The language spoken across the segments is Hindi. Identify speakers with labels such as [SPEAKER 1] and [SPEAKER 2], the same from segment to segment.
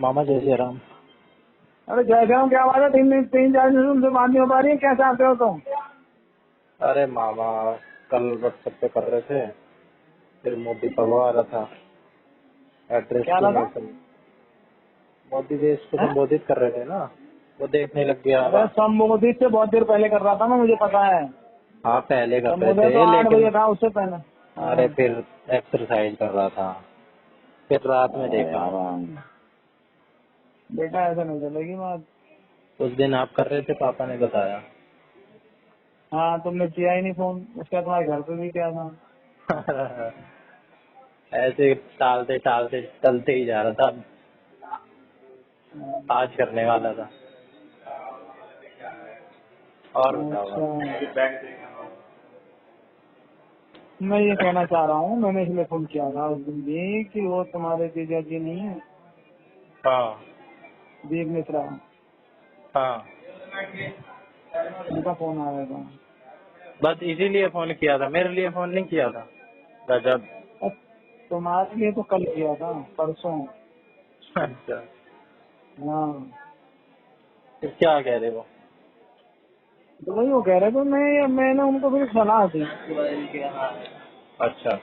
[SPEAKER 1] मामा जय श्री राम।
[SPEAKER 2] अरे जय श्याम, क्या बात है? 3-4 दिन से उनसे बात नहीं हो पा रही है, क्या चाहते हो तुम?
[SPEAKER 1] अरे मामा कल व्हाट्सएप पे कर रहे थे, फिर मोदी पढ़वा रहा था एड्रेस
[SPEAKER 2] क्या
[SPEAKER 1] की
[SPEAKER 2] रहा था?
[SPEAKER 1] मेंशन। मोदी देश को
[SPEAKER 2] हैं?
[SPEAKER 1] संबोधित कर रहे थे ना, वो देखने लग गया।
[SPEAKER 2] अरे संबोधित से बहुत देर पहले कर रहा था ना, मुझे पता है।
[SPEAKER 1] हाँ पहले कर रहे
[SPEAKER 2] संबोधित तो
[SPEAKER 1] थे
[SPEAKER 2] 8 बजे
[SPEAKER 1] लेकिन
[SPEAKER 2] था, उससे पहले।
[SPEAKER 1] अरे
[SPEAKER 2] हाँ।
[SPEAKER 1] फिर एक्सरसाइज कर रहा था, फिर रात में
[SPEAKER 2] अरे
[SPEAKER 1] देखा।
[SPEAKER 2] यार बेटा, ऐसा नहीं चलेगी बात।
[SPEAKER 1] उस दिन आप कर रहे थे, पापा ने बताया।
[SPEAKER 2] हाँ, तुमने किया ही नहीं फोन, उसका तुम्हारे घर पे भी किया था।
[SPEAKER 1] ऐसे टालते टालते टलते ही जा रहा था, आज करने वाला था। और बताओ
[SPEAKER 2] अच्छा,
[SPEAKER 1] आप।
[SPEAKER 2] मैं ये कहना चाह रहा हूँ, मैंने इसलिए फोन किया था उस दिन भी कि वो तुम्हारे जीजा जी नहीं है,
[SPEAKER 1] हाँ
[SPEAKER 2] दीप मिश्रा,
[SPEAKER 1] हाँ,
[SPEAKER 2] उनका फोन आया था।
[SPEAKER 1] बस इसीलिए फोन किया था, मेरे लिए फोन नहीं किया था। गजब।
[SPEAKER 2] अब तुम्हारे लिए तो कल किया था, परसों।
[SPEAKER 1] अच्छा,
[SPEAKER 2] हाँ,
[SPEAKER 1] फिर क्या कह रहे वो?
[SPEAKER 2] तो वही वो कह रहे थे, मैंने उनको फिर सलाह दी।
[SPEAKER 1] अच्छा,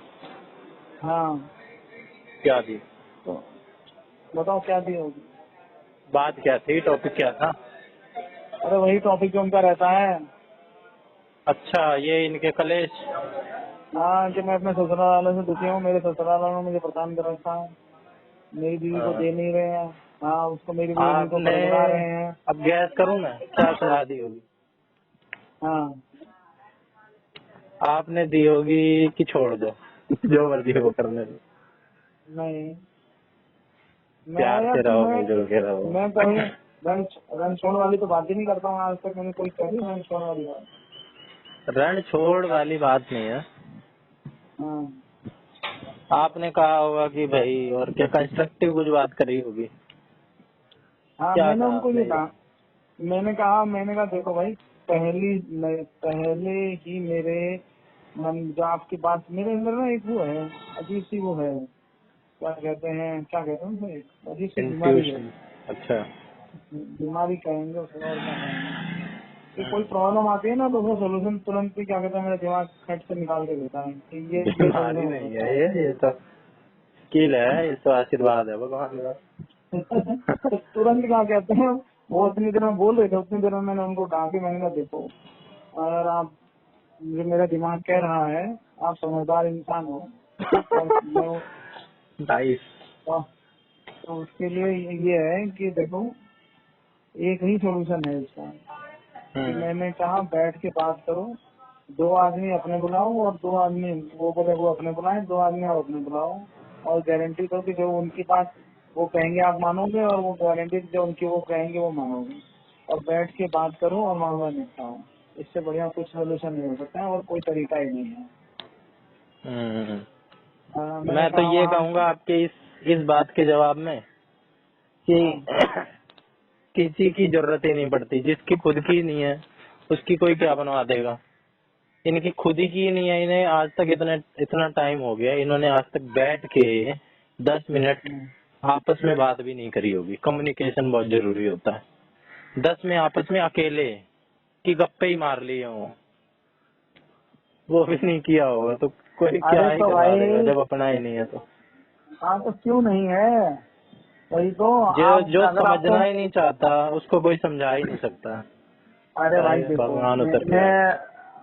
[SPEAKER 2] हाँ,
[SPEAKER 1] क्या थी
[SPEAKER 2] तो बताओ क्या दी होगी?
[SPEAKER 1] बात, क्या थी, टॉपिक क्या था?
[SPEAKER 2] अरे वही टॉपिक जो उनका रहता है।
[SPEAKER 1] अच्छा, ये इनके कलेश।
[SPEAKER 2] हाँ, कि मैं अपने ससुराल वालों से दुखी हूँ, मेरे ससुराल वालों ने मुझे परेशान कर रखा है, मेरी बीवी को
[SPEAKER 1] हाँ।
[SPEAKER 2] दे नहीं रहे हैं। हाँ, उसको, मेरी बीवी को
[SPEAKER 1] आपने,
[SPEAKER 2] बड़बड़ा रहे हैं।
[SPEAKER 1] अब गैस करूं मैं, क्या सलाह दी होगी?
[SPEAKER 2] हाँ,
[SPEAKER 1] आपने दी होगी कि छोड़ दो, जो मर्जी हो करने दो,
[SPEAKER 2] नहीं, मैं
[SPEAKER 1] प्यार
[SPEAKER 2] यार
[SPEAKER 1] से रहो,
[SPEAKER 2] तुम्हें,
[SPEAKER 1] मिलजुल के रहो।
[SPEAKER 2] मैं कभी रन छोड़ वाली तो बात ही नहीं करता हूँ आज तक, मैंने कोई करी रन छोड़ वाली बात?
[SPEAKER 1] रण छोड़ वाली बात नहीं है।
[SPEAKER 2] हाँ।
[SPEAKER 1] आपने कहा होगा कि भाई, और क्या कंस्ट्रक्टिव कुछ बात करी होगी।
[SPEAKER 2] हाँ,
[SPEAKER 1] क्या
[SPEAKER 2] मैंने
[SPEAKER 1] कहा
[SPEAKER 2] उनको
[SPEAKER 1] आपने
[SPEAKER 2] ये
[SPEAKER 1] ये?
[SPEAKER 2] कहा, मैंने कहा देखो भाई, पहले ही मेरे मन, जो आपकी बात मेरे अंदर ना एक वो है, अजीब सी वो है, क्या कहते हैं उसे, एक अजीब सी बीमारी है।
[SPEAKER 1] इंट्यूशन। अच्छा।
[SPEAKER 2] बीमारी कहेंगे उसे, और क्या कहेंगे। कि कोई प्रॉब्लम आती है ना, तो वो सोल्यूशन तुरंत ही, क्या कहते हैं, मेरा दिमाग खट से निकाल के देता है कि ये सोल्यूशन
[SPEAKER 1] बीमारी
[SPEAKER 2] हो
[SPEAKER 1] नहीं
[SPEAKER 2] सकता
[SPEAKER 1] है ये तो स्किल है, ये तो आशीर्वाद है भगवान का।
[SPEAKER 2] है। तो तुरंत क्या कहते हैं, वो उतनी देर में बोल रहे थे, उतनी देर में मैंने उनको डांटी, मैंने कहा देखो, अगर आप, जो मेरा दिमाग कह रहा है, आप समझदार इंसान हो, और मैं,
[SPEAKER 1] नाइस।
[SPEAKER 2] तो उसके लिए ये है कि देखो, एक ही सोल्यूशन है इसका, कि मैंने कहा बैठ के बात करो, 2 आदमी अपने बुलाओ और 2 आदमी, वो बोले वो अपने बुलाए, 2 आदमी और अपने बुलाओ, और गारंटी दो कि जो उनकी बात वो कहेंगे आप मानोगे, और वो गारंटी जो उनकी वो कहेंगे वो मानोगे, और बैठ के बात करो और मामला निपटाओ। इससे बढ़िया कुछ सोल्यूशन नहीं हो सकता है, और कोई तरीका ही नहीं है।
[SPEAKER 1] हम्म।
[SPEAKER 2] मैंने
[SPEAKER 1] मैं तो
[SPEAKER 2] कहा
[SPEAKER 1] ये
[SPEAKER 2] वहाँ।
[SPEAKER 1] कहूंगा आपके इस बात के जवाब में कि
[SPEAKER 2] हाँ,
[SPEAKER 1] किसी की जरूरत ही नहीं पड़ती, जिसकी खुद की नहीं है उसकी कोई क्या बनवा देगा। इनकी खुद ही की नहीं है, इन्हें आज तक इतना टाइम हो गया, इन्होंने आज तक बैठ के 10 मिनट
[SPEAKER 2] हाँ,
[SPEAKER 1] आपस में बात भी नहीं करी होगी। कम्युनिकेशन बहुत जरूरी होता है। 10 में आपस में अकेले की गप्पे ही मार लिए हो, वो भी नहीं किया होगा, तो कोई क्या
[SPEAKER 2] अरे
[SPEAKER 1] ही
[SPEAKER 2] तो
[SPEAKER 1] करवा देगा
[SPEAKER 2] भाई,
[SPEAKER 1] जब अपना ही नहीं है तो।
[SPEAKER 2] हाँ तो क्यों नहीं है? वही तो,
[SPEAKER 1] जो
[SPEAKER 2] आप
[SPEAKER 1] जो
[SPEAKER 2] अगर आपको,
[SPEAKER 1] समझना ही नहीं चाहता उसको कोई समझा ही नहीं सकता,
[SPEAKER 2] अरे भाई
[SPEAKER 1] चाहे
[SPEAKER 2] देखो,
[SPEAKER 1] भगवान उतर के आए।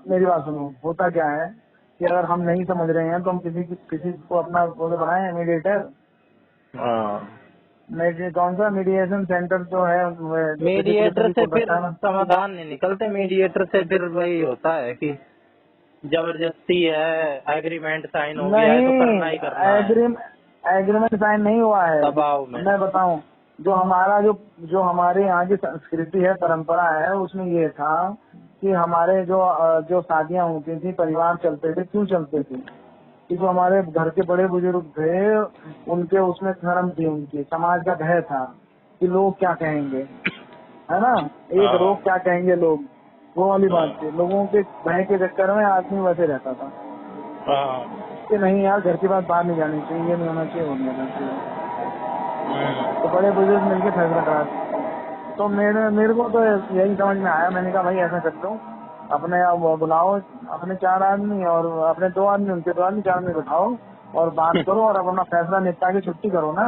[SPEAKER 2] मेरी बात सुनो, होता क्या है कि अगर हम नहीं समझ रहे हैं तो हम किसी को अपना वो तो बनाए मीडिएटर।
[SPEAKER 1] हाँ,
[SPEAKER 2] कौन सा मीडिएशन सेंटर जो है, किसी पुलिस
[SPEAKER 1] मीडिएटर
[SPEAKER 2] भी
[SPEAKER 1] से
[SPEAKER 2] खोल
[SPEAKER 1] फिर
[SPEAKER 2] सकता है ना।
[SPEAKER 1] समाधान नहीं निकलते। मीडिएटर से फिर वही होता है कि जबरदस्ती है, एग्रीमेंट साइन हो गया है तो
[SPEAKER 2] नहीं,
[SPEAKER 1] करना ही करना है,
[SPEAKER 2] एग्रीमेंट साइन नहीं हुआ है।
[SPEAKER 1] दबाव में।
[SPEAKER 2] मैं बताऊं, जो हमारे यहाँ की संस्कृति है, परंपरा है, उसमें ये था कि हमारे जो शादियां होती थी, परिवार चलते थे, क्यों चलते थे, कि जो हमारे घर के बड़े बुजुर्ग थे, उनके उसमें धर्म थी, उनकी समाज का भय था कि लोग क्या कहेंगे, है ना। एक
[SPEAKER 1] हाँ
[SPEAKER 2] लोग क्या कहेंगे लोग, वो वाली बात थी। लोगों के भय के चक्कर में आदमी वैसे रहता था
[SPEAKER 1] हाँ।
[SPEAKER 2] कि नहीं यार, घर की बात बाहर नहीं जानी चाहिए, ये नहीं होना चाहिए, वो नहीं होना चाहिए। तो बड़े बुजुर्ग मिलकर फैसला करा दिया। तो मेरे को तो यही समझ में आया, मैंने कहा भाई ऐसा करता हूँ, अपने वो बुलाओ अपने 4 आदमी और अपने 2 आदमी, उनके 2 आदमी, 4 आदमी बिठाओ और बात करो और अपना फैसला निपटा के छुट्टी करो ना।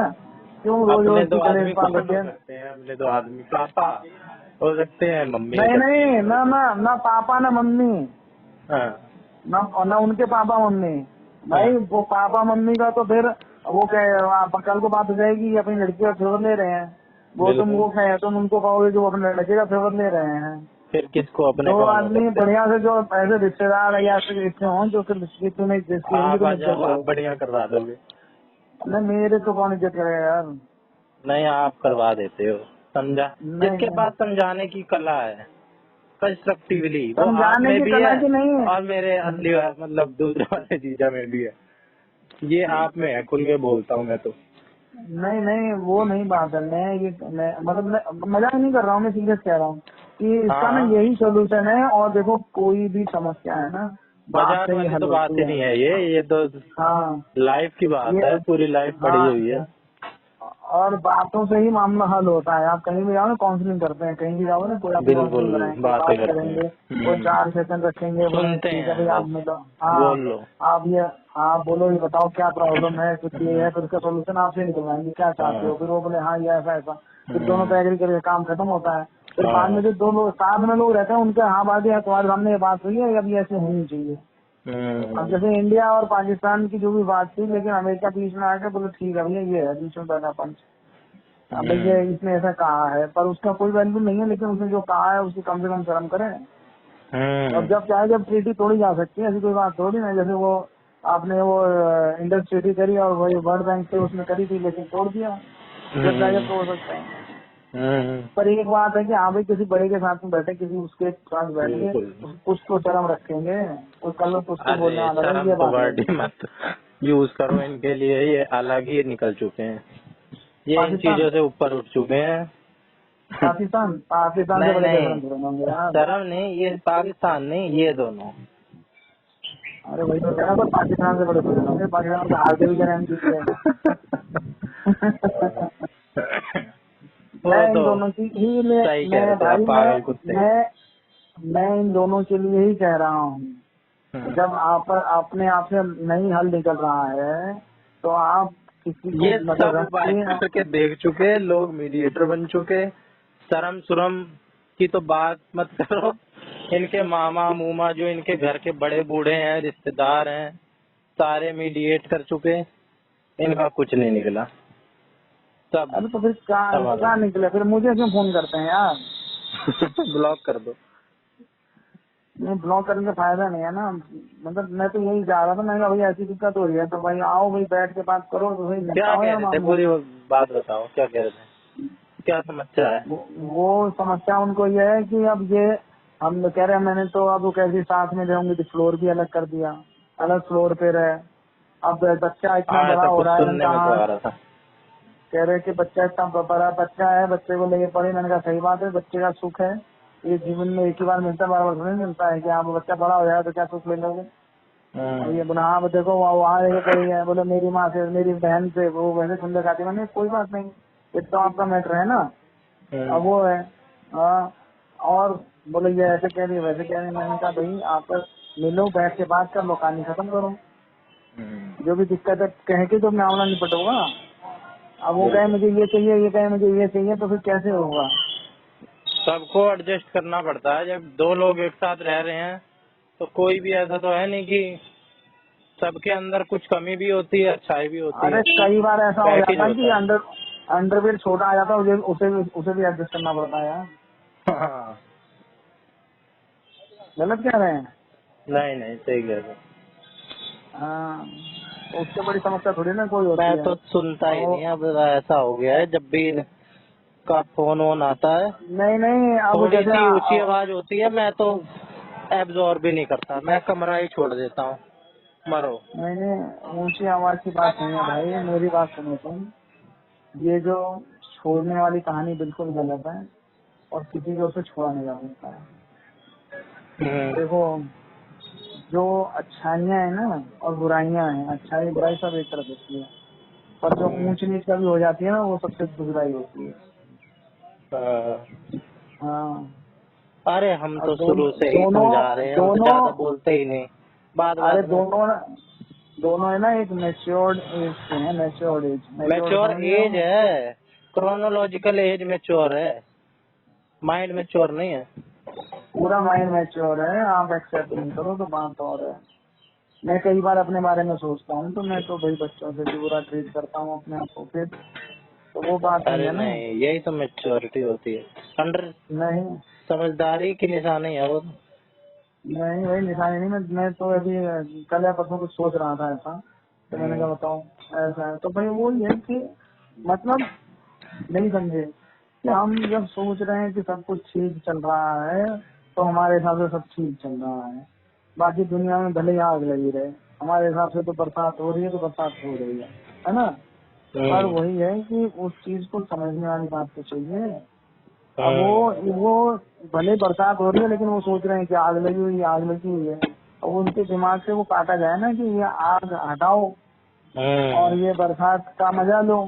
[SPEAKER 2] क्यों रोज
[SPEAKER 1] अपने
[SPEAKER 2] रोज
[SPEAKER 1] 2
[SPEAKER 2] की कलेश
[SPEAKER 1] आदमी
[SPEAKER 2] बांध
[SPEAKER 1] कौन
[SPEAKER 2] रखे
[SPEAKER 1] हो
[SPEAKER 2] हैं?
[SPEAKER 1] सकते हैं? अपने 2 आदमी पापा हो सकते हैं, मम्मी हो
[SPEAKER 2] नहीं
[SPEAKER 1] सकती
[SPEAKER 2] नहीं,
[SPEAKER 1] है।
[SPEAKER 2] ना पापा ना मम्मी,
[SPEAKER 1] हाँ
[SPEAKER 2] ना उनके पापा मम्मी।
[SPEAKER 1] हाँ।
[SPEAKER 2] भाई वो पापा मम्मी का तो फिर वो कल को बात हो जाएगी कि अपनी लड़की का फेवर ले रहे हैं, वो
[SPEAKER 1] बिल्कुल।
[SPEAKER 2] तुम उनको कहोगे कि वो अपने लड़के का फेवर ले रहे हैं।
[SPEAKER 1] फिर किसको अपने
[SPEAKER 2] 2
[SPEAKER 1] कौन हो
[SPEAKER 2] आदमी
[SPEAKER 1] सकते हैं?
[SPEAKER 2] बढ़िया से जो ऐसे रिश्तेदार या ऐसे रिश्ते हों जो फिर जिसकी नहीं जिसकी उनकी
[SPEAKER 1] आप
[SPEAKER 2] तुम
[SPEAKER 1] आ
[SPEAKER 2] इज्जत
[SPEAKER 1] जाओ, आप
[SPEAKER 2] करो।
[SPEAKER 1] बढ़िया करवा दोगे।
[SPEAKER 2] नहीं मेरे तो कौन इज्जत करेगा यार।
[SPEAKER 1] नहीं, आप करवा देते हो, समझा।
[SPEAKER 2] नहीं
[SPEAKER 1] जिसके
[SPEAKER 2] नहीं,
[SPEAKER 1] पास समझाने की कला है कंस्ट्रक्टिवली, वो आप
[SPEAKER 2] समझाने
[SPEAKER 1] में
[SPEAKER 2] की
[SPEAKER 1] भी
[SPEAKER 2] कला
[SPEAKER 1] है
[SPEAKER 2] की नहीं है।
[SPEAKER 1] और मेरे असली मतलब दूसरे वाले जीजा में भी है। ये आप में है, खुल के बोलता हूँ मैं तो।
[SPEAKER 2] नहीं नहीं, वो नहीं बात है। मतलब मैं मजाक नहीं कर रहा हूँ, मैं सीरियस कह रहा हूँ कि इसका ना
[SPEAKER 1] हाँ,
[SPEAKER 2] यही सोल्यूशन है। और देखो कोई भी समस्या है ना बात
[SPEAKER 1] मजाक
[SPEAKER 2] से ही
[SPEAKER 1] वाली
[SPEAKER 2] हल
[SPEAKER 1] तो बात
[SPEAKER 2] होती
[SPEAKER 1] ही
[SPEAKER 2] है।
[SPEAKER 1] नहीं है। ये तो
[SPEAKER 2] हाँ
[SPEAKER 1] लाइफ की बात
[SPEAKER 2] ये,
[SPEAKER 1] है, पूरी लाइफ पड़ी हुई है।
[SPEAKER 2] हाँ, और बातों से ही मामला हल होता है। आप कहीं भी जाओ ना, काउंसलिंग करते हैं, कहीं भी जाओ ना, कोई आपकी
[SPEAKER 1] बिल्कुल,
[SPEAKER 2] काउंसलिंग कराएंगे,
[SPEAKER 1] बातें
[SPEAKER 2] बात
[SPEAKER 1] करते हैं।
[SPEAKER 2] करेंगे, कोई 4 सेशन रखेंगे, बोलेंगे
[SPEAKER 1] सुनते
[SPEAKER 2] ठीक है
[SPEAKER 1] हैं
[SPEAKER 2] भाई आप
[SPEAKER 1] बस,
[SPEAKER 2] मिलो। हाँ
[SPEAKER 1] बोल लो।
[SPEAKER 2] आप ये, आप बोलो, ये बताओ क्या प्रॉब्लम है, कुछ ये है, फिर उसका सोल्यूशन आपसे निकलवाएंगे, क्या चाहते हो।
[SPEAKER 1] हाँ,
[SPEAKER 2] फिर वो बोले हाँ ये ऐसा ऐसा, फिर दोनों
[SPEAKER 1] हम्म,
[SPEAKER 2] पे एग्री करके काम खत्म होता है। फिर बाद में
[SPEAKER 1] हाँ,
[SPEAKER 2] जो 2 लोग साथ में लोग रहते हैं उनके हाँ बात है, तुम्हारे सामने ये बात हुई है, अब ये ऐसे होनी चाहिए। अब
[SPEAKER 1] हम्म,
[SPEAKER 2] जैसे इंडिया और पाकिस्तान की जो भी बात थी, लेकिन अमेरिका बीच में आके बोले ठीक है भैया ये है बीच में बना पंच। अब भैया इसने ऐसा कहा है पर उसका कोई वैल्यू नहीं है, लेकिन उसने जो कहा है उसकी कम से कम शर्म करें। और जब चाहे जब ट्रीटी तोड़ी जा सकती है, ऐसी कोई बात थोड़ी ना। जैसे वो आपने वो इंडस ट्रीटी करी और वही वर्ल्ड बैंक से उसने करी थी, लेकिन तोड़ दिया। जब चाहे जब तोड़ सकते हैं। पर एक बात है कि हाँ भाई किसी बड़े के साथ में बैठे, किसी उसके साथ बैठ के
[SPEAKER 1] बिल्कुल।
[SPEAKER 2] कुछ तो शर्म रखेंगे। कोई कल कुछ तो बोलने
[SPEAKER 1] अरे
[SPEAKER 2] वाला है,
[SPEAKER 1] शर्म
[SPEAKER 2] ये
[SPEAKER 1] तो
[SPEAKER 2] बात है।
[SPEAKER 1] वर्ड ही मत यूज करो इनके लिए, ये अलग ही निकल चुके हैं। ये इन
[SPEAKER 2] पाकिस्तान
[SPEAKER 1] चीजों से ऊपर उठ चुके हैं।
[SPEAKER 2] पाकिस्तान पाकिस्तान से
[SPEAKER 1] नहीं
[SPEAKER 2] बड़े
[SPEAKER 1] नहीं,
[SPEAKER 2] कसम थोड़े होंगे यार।
[SPEAKER 1] शर्म नहीं, ये पाकिस्तान नहीं, ये दोनों।
[SPEAKER 2] अरे वही तो कह रहा था, पाकिस्तान से बड़े बुजुर्ग होंगे, पाकिस्तान का हार के भी करें जीत गए। मैं
[SPEAKER 1] वो
[SPEAKER 2] इन
[SPEAKER 1] तो
[SPEAKER 2] दोनों की ही
[SPEAKER 1] सही कह रहे थे आप, पागल कुत्ते।
[SPEAKER 2] मैं इन दोनों के लिए ही कह रहा हूँ। जब आप अपने आप से नहीं हल निकल रहा है तो आप किसी को
[SPEAKER 1] ये
[SPEAKER 2] मतलब
[SPEAKER 1] सब
[SPEAKER 2] रख
[SPEAKER 1] उपाय
[SPEAKER 2] के।
[SPEAKER 1] करके देख चुके, लोग मीडिएटर बन चुके। शर्म सुरम की तो बात मत करो। इनके मामा मूमा जो इनके घर के बड़े बूढ़े हैं, रिश्तेदार हैं, सारे मीडिएट कर चुके, इनका कुछ नहीं निकला। सब
[SPEAKER 2] अरे तो फिर
[SPEAKER 1] सब
[SPEAKER 2] कहाँ
[SPEAKER 1] अलग।
[SPEAKER 2] निकले, फिर मुझे क्यों फोन करते हैं यार।
[SPEAKER 1] ब्लॉक कर दो।
[SPEAKER 2] नहीं ब्लॉक करने का फायदा नहीं है ना। मतलब मैं तो यही चाह रहा था, मैंने कहा भाई ऐसी दिक्कत हो रही है तो भाई आओ भाई बैठ के बात करो तो भाई
[SPEAKER 1] क्या
[SPEAKER 2] निपटाओ
[SPEAKER 1] कह
[SPEAKER 2] यार
[SPEAKER 1] रहे थे?
[SPEAKER 2] मामला।
[SPEAKER 1] पूरी बात बताओ, क्या कह रहे थे? क्या समस्या है?
[SPEAKER 2] वो समस्या उनको ये है कि अब ये हम कह रहे हैं, मैंने तो अब वो कैसे साथ में रहूंगी तो फ्लोर भी अलग कर दिया, अलग फ्लोर पे रहे। अब बच्चा इतना
[SPEAKER 1] हाँ,
[SPEAKER 2] बड़ा
[SPEAKER 1] ऐसा
[SPEAKER 2] हो
[SPEAKER 1] कुछ
[SPEAKER 2] रहा है, मैंने
[SPEAKER 1] सुनने में
[SPEAKER 2] कहा
[SPEAKER 1] तो आ रहा था।
[SPEAKER 2] कह रहे कि बच्चा इतना बड़ा बच्चा है, बच्चे को लेके पढ़े। मैंने कहा सही बात है, बच्चे का सुख है ये जीवन में एक ही बार मिलता है, बार बार थोड़ी मिलता है कि आप बच्चा बड़ा हो जाए तो क्या सुख ले लोगे। अब ये बोला हाँ देखो वहाँ देखो कोई है, बोले मेरी माँ से मेरी बहन से वो वैसे सुंदर खाती। मैंने कोई बात नहीं, ये तो आपका मैटर है ना। अब वो है हाँ। और बोले ये ऐसे कह रही है वैसे कह रही है। मैंने कहा भाई आप मिलो बैठ के बात कर लो, कहानी खत्म करो। जो भी दिक्कत है कह के तो मामला निपट होगा। अब वो कहे
[SPEAKER 1] बिल्कुल,
[SPEAKER 2] मुझे ये चाहिए, ये कहे मुझे ये चाहिए, तो फिर कैसे होगा।
[SPEAKER 1] सबको एडजस्ट करना पड़ता है। जब 2 लोग एक साथ रह रहे हैं तो कोई भी ऐसा तो है नहीं कि सबके अंदर कुछ कमी भी होती है, अच्छाई भी होती
[SPEAKER 2] अरे
[SPEAKER 1] है।
[SPEAKER 2] कई बार ऐसा हो
[SPEAKER 1] पैकेज
[SPEAKER 2] जाता है कि
[SPEAKER 1] होता है।
[SPEAKER 2] अंडरवेयर छोटा आ जाता है, उसे भी एडजस्ट करना पड़ता है यार।
[SPEAKER 1] हाँ,
[SPEAKER 2] गलत कह रहे हैं।
[SPEAKER 1] नहीं नहीं, सही कह रहे हो।
[SPEAKER 2] हाँ तो उससे बड़ी समस्या थोड़ी ना कोई होती
[SPEAKER 1] मैं
[SPEAKER 2] है।
[SPEAKER 1] तो सुनता ही
[SPEAKER 2] तो
[SPEAKER 1] नहीं, अब ऐसा हो गया है जब भी का फोन वोन आता है,
[SPEAKER 2] नहीं नहीं, अब
[SPEAKER 1] थोड़ी
[SPEAKER 2] जैसे
[SPEAKER 1] सी ऊंची आवाज होती है, मैं तो एब्जॉर्ब भी नहीं करता, मैं कमरा ही छोड़ देता हूँ। मरो।
[SPEAKER 2] मैंने ऊंची आवाज की बात नहीं है भाई, मेरी बात सुनो तुम। ये जो छोड़ने वाली कहानी बिल्कुल गलत है और किसी को उसे छोड़ा नहीं जा सकता है। देखो जो अच्छाइयाँ है ना और बुराइयाँ हैं, अच्छाई बुराई सब एक तरफ होती है। पर जो ऊंच नीच कभी हो जाती है ना, वो सबसे दुखदाई होती है। हाँ।
[SPEAKER 1] अरे हम
[SPEAKER 2] अब
[SPEAKER 1] तो शुरू से ही
[SPEAKER 2] दोनों
[SPEAKER 1] समझा रहे हैं, हम तो
[SPEAKER 2] दोनों
[SPEAKER 1] ज्यादा बोलते ही नहीं। बात
[SPEAKER 2] अरे
[SPEAKER 1] बात में
[SPEAKER 2] दोनों है ना, एक मैच्योर्ड एज के हैं, मैच्योर्ड एज, मैच्योर्ड
[SPEAKER 1] मैच्योर
[SPEAKER 2] समझ रहे
[SPEAKER 1] एज
[SPEAKER 2] हो?
[SPEAKER 1] है, क्रोनोलॉजिकल एज मैच्योर है, माइंड मैच्योर नहीं है।
[SPEAKER 2] पूरा माइंड मैच्योर है, आप एक्सेप्ट नहीं करो तो बात और है। मैं कई बार अपने बारे में सोचता हूँ, तो मैं तो भाई बच्चों से भी बुरा ट्रीट करता हूँ अपने आप को, फिर तो वो बात नहीं
[SPEAKER 1] अरे
[SPEAKER 2] है ना।
[SPEAKER 1] नहीं, यही तो मैच्योरिटी होती है, अंडर
[SPEAKER 2] नहीं
[SPEAKER 1] समझदारी की निशानी है वो।
[SPEAKER 2] नहीं, वही निशानी नहीं। मैं तो अभी कल या परसों कुछ सोच रहा था ऐसा, तो मैंने कहा बताऊं ऐसा है, तो भाई वो ये कि मतलब नहीं समझे कि हम जब सोच रहे हैं कि सब कुछ ठीक चल रहा है, तो हमारे हिसाब से सब ठीक चल रहा है। बाकी दुनिया में भले ही आग लगी रहे, हमारे हिसाब से तो बरसात हो रही है, तो बरसात हो रही है ना। पर वही है कि उस चीज को समझने वाली बात तो चाहिए। अब वो भले बरसात हो रही है, लेकिन वो सोच रहे हैं कि आग लगी हुई है, आग लगी हुई है। अब उनके दिमाग से वो काटा जाए ना कि ये आग हटाओ और ये बरसात का मजा लो,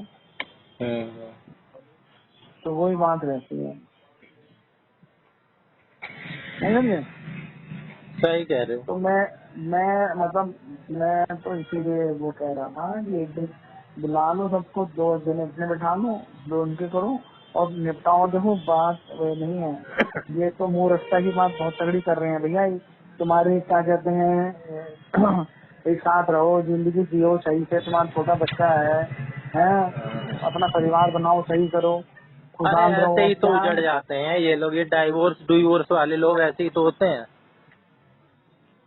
[SPEAKER 2] तो वही बात रहती है। नहीं समझे?
[SPEAKER 1] सही कह रहे हो।
[SPEAKER 2] तो मैं मतलब मैं तो इसीलिए वो कह रहा था कि एक दिन बुला लो सबको, 2 दिन अपने बैठा लो, 2 उनके करो और निपटाओ। देखो बात वो नहीं है, ये तो मूर्खता की बात बहुत तगड़ी कर रहे हैं भैया। ये तुम्हारे क्या कहते हैं एक साथ रहो, जिंदगी जियो सही से, तुम्हारा छोटा बच्चा है, अपना परिवार बनाओ, सही करो,
[SPEAKER 1] अरे
[SPEAKER 2] खुशहाल
[SPEAKER 1] ऐसे
[SPEAKER 2] रहो।
[SPEAKER 1] ही तो
[SPEAKER 2] क्या
[SPEAKER 1] उजड़ जाते हैं ये लोग, ये डिवोर्स वाले लोग ऐसे ही तो होते हैं,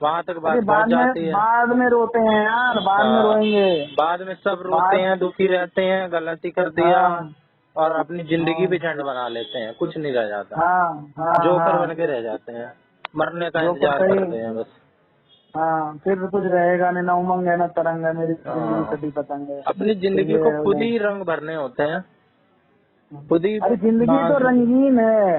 [SPEAKER 1] वहां तक
[SPEAKER 2] अरे
[SPEAKER 1] बात पहुंच जाती है।
[SPEAKER 2] बाद में रोते हैं यार, बाद में
[SPEAKER 1] हाँ,
[SPEAKER 2] रोएंगे।
[SPEAKER 1] बाद में सब रोते
[SPEAKER 2] बाद
[SPEAKER 1] हैं, दुखी रहते हैं, गलती कर दिया
[SPEAKER 2] हाँ
[SPEAKER 1] और अपनी जिंदगी भी
[SPEAKER 2] हाँ
[SPEAKER 1] झंड बना लेते हैं, कुछ नहीं रह जाता,
[SPEAKER 2] हाँ हाँ
[SPEAKER 1] जोकर बन
[SPEAKER 2] हाँ,
[SPEAKER 1] के रह जाते हैं, मरने का
[SPEAKER 2] जो कर
[SPEAKER 1] इंतजार
[SPEAKER 2] सही।
[SPEAKER 1] करते हैं बस।
[SPEAKER 2] हाँ, फिर कुछ रहेगा नहीं, ना उमंग है ना तरंग है, मेरी जिंदगी
[SPEAKER 1] हाँ,
[SPEAKER 2] कटी पतंग है।
[SPEAKER 1] अपनी
[SPEAKER 2] तो
[SPEAKER 1] जिंदगी
[SPEAKER 2] ये
[SPEAKER 1] को
[SPEAKER 2] है
[SPEAKER 1] खुद
[SPEAKER 2] उन्हें।
[SPEAKER 1] ही रंग भरने होते हैं, खुद ही
[SPEAKER 2] अरे जिंदगी तो
[SPEAKER 1] नाच।
[SPEAKER 2] रंगीन है,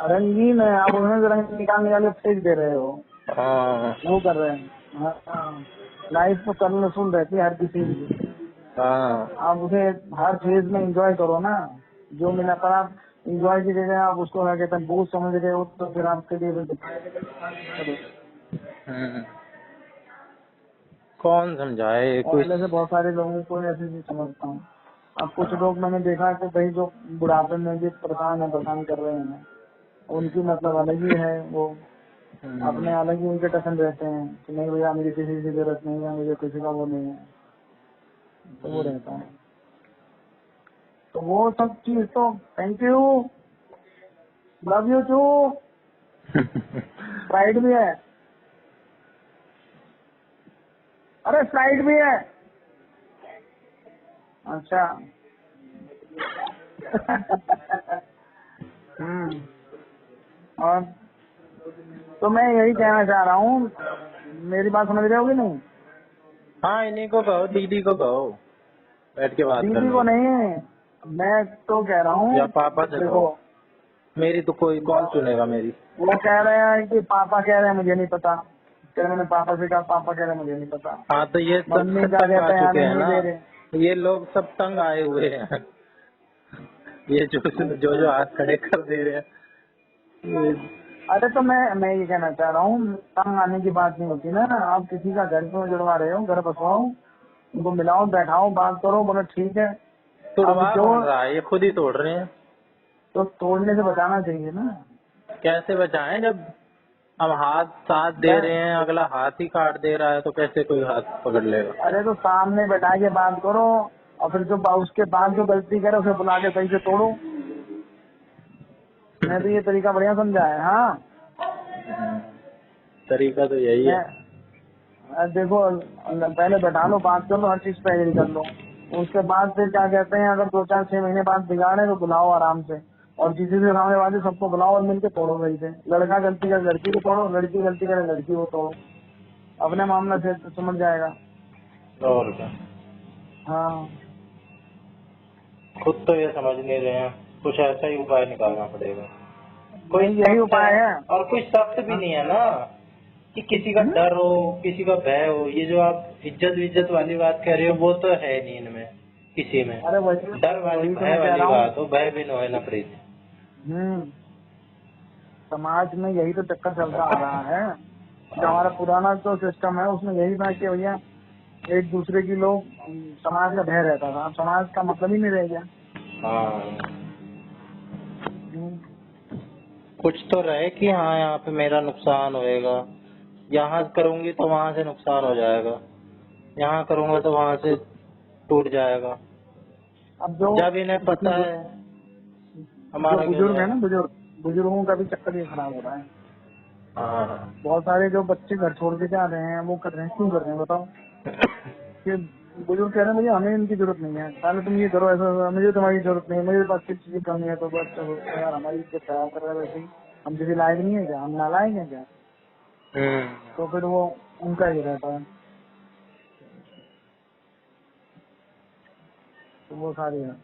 [SPEAKER 2] रंगीन है। आप उसमें से रंग निकाल के फेंक दे रहे हो,
[SPEAKER 1] हाँ
[SPEAKER 2] वो कर रहे हैं। हाँ, लाइफ तो कलरफुल रहती है हर किसी की।
[SPEAKER 1] हाँ।
[SPEAKER 2] आप उसे हर फेज में एंजॉय करो ना, जो मिला। पर आप एंजॉय की जगह आप उसको क्या कहते हैं बोझ समझ रहे हो, तो फिर आपके लिए फिर
[SPEAKER 1] हम्म, कौन समझाए
[SPEAKER 2] और
[SPEAKER 1] कुछ।
[SPEAKER 2] पहले से बहुत सारे लोगों को ऐसे नहीं समझता हूँ। अब कुछ लोग मैंने देखा है कि भाई जो बुढ़ापे में भी परेशान कर रहे हैं, उनकी मतलब अलग ही है। वो अपने अलग ही उनके टसन रहते हैं कि नहीं भैया मुझे किसी की जरूरत नहीं है, मुझे किसी का वो नहीं है, तो वो रहता है। तो वो सब चीज तो thank you, love you too. Sprite भी है, अरे स्प्राइट भी है। अच्छा। और तो मैं यही कहना चाह रहा हूँ, मेरी बात समझ रहे हो कि नहीं?
[SPEAKER 1] हाँ, इन्हीं को कहो, दीदी को कहो, बैठ के बात
[SPEAKER 2] दीदी
[SPEAKER 1] करने
[SPEAKER 2] को
[SPEAKER 1] को।
[SPEAKER 2] नहीं, मैं तो कह रहा
[SPEAKER 1] या
[SPEAKER 2] हूँ,
[SPEAKER 1] पापा से कहो,
[SPEAKER 2] देखो
[SPEAKER 1] मेरी तो कोई कौन सुनेगा मेरी।
[SPEAKER 2] वो कह रहे हैं कि पापा कह रहे हैं मुझे नहीं पता। फिर मैंने पापा से कहा, पापा कह रहे हैं मुझे नहीं पता।
[SPEAKER 1] हाँ, तो ये सब
[SPEAKER 2] मम्मी
[SPEAKER 1] से
[SPEAKER 2] क्या
[SPEAKER 1] तंग आ
[SPEAKER 2] कहते हैं,
[SPEAKER 1] चुके
[SPEAKER 2] हमें
[SPEAKER 1] हैं
[SPEAKER 2] नहीं
[SPEAKER 1] ना,
[SPEAKER 2] दे रहे।
[SPEAKER 1] ये लोग सब तंग आए हुए हैं। ये जो हाथ खड़े कर दे रहे हैं।
[SPEAKER 2] अरे तो मैं ये कहना चाह रहा हूँ, तंग आने की बात नहीं होती ना। आप किसी का घर क्यों जुड़वा रहे हो, घर बसवाओ, उनको मिलाओ, बैठाओ, बात करो, बोलो ठीक है। अब
[SPEAKER 1] तुड़वा
[SPEAKER 2] जो
[SPEAKER 1] कौन रहा है, ये खुद ही तोड़ रहे हैं।
[SPEAKER 2] तो तोड़ने से बचाना चाहिए ना।
[SPEAKER 1] कैसे बचाएं जब हम हाथ साथ दे रहे हैं, अगला हाथ ही काट दे रहा है, तो कैसे कोई हाथ पकड़ लेगा।
[SPEAKER 2] अरे तो सामने बैठा के बात करो, और फिर जो उसके बाद जो गलती करे उसे बुला के सही से तोड़ो। मैं तो ये तरीका बढ़िया समझा है। हाँ,
[SPEAKER 1] तरीका तो यही है।
[SPEAKER 2] देखो पहले बैठा लो, बात कर लो, हर चीज पे एग्री कर लो। उसके बाद फिर क्या कहते हैं, अगर 2-4-6 महीने बाद बिगाड़े तो बुलाओ आराम से, और किसी से सामने वाले सबको बुलाओ और मिलकर तोड़ो सही से। लड़का गलती करे लड़की को तोड़ो, लड़की गलती करे लड़की को तोड़ो, अपने मामला से तो समझ जाएगा।
[SPEAKER 1] और क्या,
[SPEAKER 2] हाँ,
[SPEAKER 1] खुद तो ये समझ नहीं रहे हैं, कुछ ऐसा ही उपाय निकालना पड़ेगा। कोई
[SPEAKER 2] नहीं यही
[SPEAKER 1] सख्त
[SPEAKER 2] उपाय
[SPEAKER 1] है
[SPEAKER 2] है।
[SPEAKER 1] और कोई सख्त भी
[SPEAKER 2] हाँ?
[SPEAKER 1] नहीं है ना, कि किसी का डर हो, किसी का भय हो। ये जो आप इज्जत विज्जत वाली बात कह रहे हो, वो तो है नहीं इनमें। किसी में।
[SPEAKER 2] अरे वही
[SPEAKER 1] डर वाली
[SPEAKER 2] वही तो
[SPEAKER 1] भय
[SPEAKER 2] मैं कह
[SPEAKER 1] वाली
[SPEAKER 2] रहा हूँ।
[SPEAKER 1] बात हो, भय भी न होए न प्रीत।
[SPEAKER 2] समाज में यही तो चक्कर चलता आ रहा है। जो हमारा पुराना जो सिस्टम है उसमें यही था कि भैया एक दूसरे की लोग समाज का भय रहता था। अब समाज का मतलब ही नहीं रह गया।
[SPEAKER 1] हाँ,
[SPEAKER 2] हम्म,
[SPEAKER 1] कुछ तो रहे कि हाँ यहाँ पे मेरा नुकसान होएगा, यहाँ करूंगी तो वहाँ से नुकसान हो जाएगा, यहाँ करूंगा तो वहाँ से टूट जाएगा।
[SPEAKER 2] अब जो
[SPEAKER 1] जब इन्हें पता है
[SPEAKER 2] जो
[SPEAKER 1] हमारा क्या
[SPEAKER 2] बुजुर्ग है
[SPEAKER 1] जाएगा।
[SPEAKER 2] ना, बुजुर्गों का भी चक्कर ये खराब हो रहा है।
[SPEAKER 1] हाँ।
[SPEAKER 2] बहुत सारे जो बच्चे घर छोड़ के जा रहे हैं वो कर रहे हैं, क्यों कर रहे हैं बताओ? कि बुजुर्ग कह रहे हैं मुझे, हमें इनकी जरूरत नहीं है, पहले तुम ये करो, ऐसा मुझे तुम्हारी जरूरत नहीं है, मुझे बात की चीजें करनी है तो बस करो। तो यार हमारी इज्जत खराब कर रहा है वैसे ही। हम किसी लायक नहीं है क्या? हम नालायक है क्या? तो फिर वो उनका ही रहता है। तो वो सारे हैं।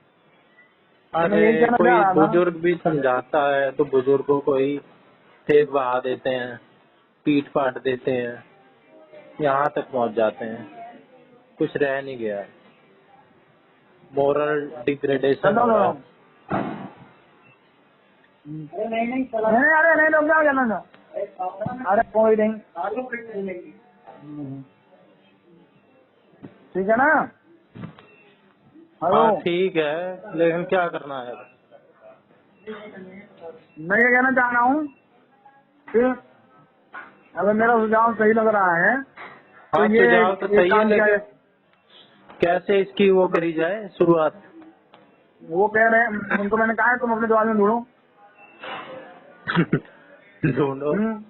[SPEAKER 2] तो मैं यही
[SPEAKER 1] अरे
[SPEAKER 2] कहना चाह
[SPEAKER 1] कोई
[SPEAKER 2] रहा था।
[SPEAKER 1] बुजुर्ग भी समझाता है तो बुजुर्गों को ही तेज बहा देते हैं, पीट पाट देते हैं, यहाँ तक पहुँच जाते हैं, कुछ रह नहीं गया है, मोरल डिग्रेडेशन
[SPEAKER 2] चलो
[SPEAKER 1] हो रहा है।
[SPEAKER 2] अरे नहीं, अरे नहीं लोग क्या करना था? अरे कोई नहीं, ठीक है ना? हेलो,
[SPEAKER 1] हाँ ठीक है, लेकिन क्या करना है।
[SPEAKER 2] मैं ये कहना चाह रहा हूँ कि अगर मेरा सुझाव सही लग रहा है तो
[SPEAKER 1] हाँ
[SPEAKER 2] ये
[SPEAKER 1] सुझाव तो
[SPEAKER 2] एक
[SPEAKER 1] सही है,
[SPEAKER 2] काम किया
[SPEAKER 1] लेकिन
[SPEAKER 2] है।
[SPEAKER 1] कैसे इसकी वो करी जाए शुरुआत।
[SPEAKER 2] वो कह रहे हैं, उनको मैंने कहा है तुम अपने द्वार में ढूंढो।
[SPEAKER 1] ढूंढो।
[SPEAKER 2] हम्म,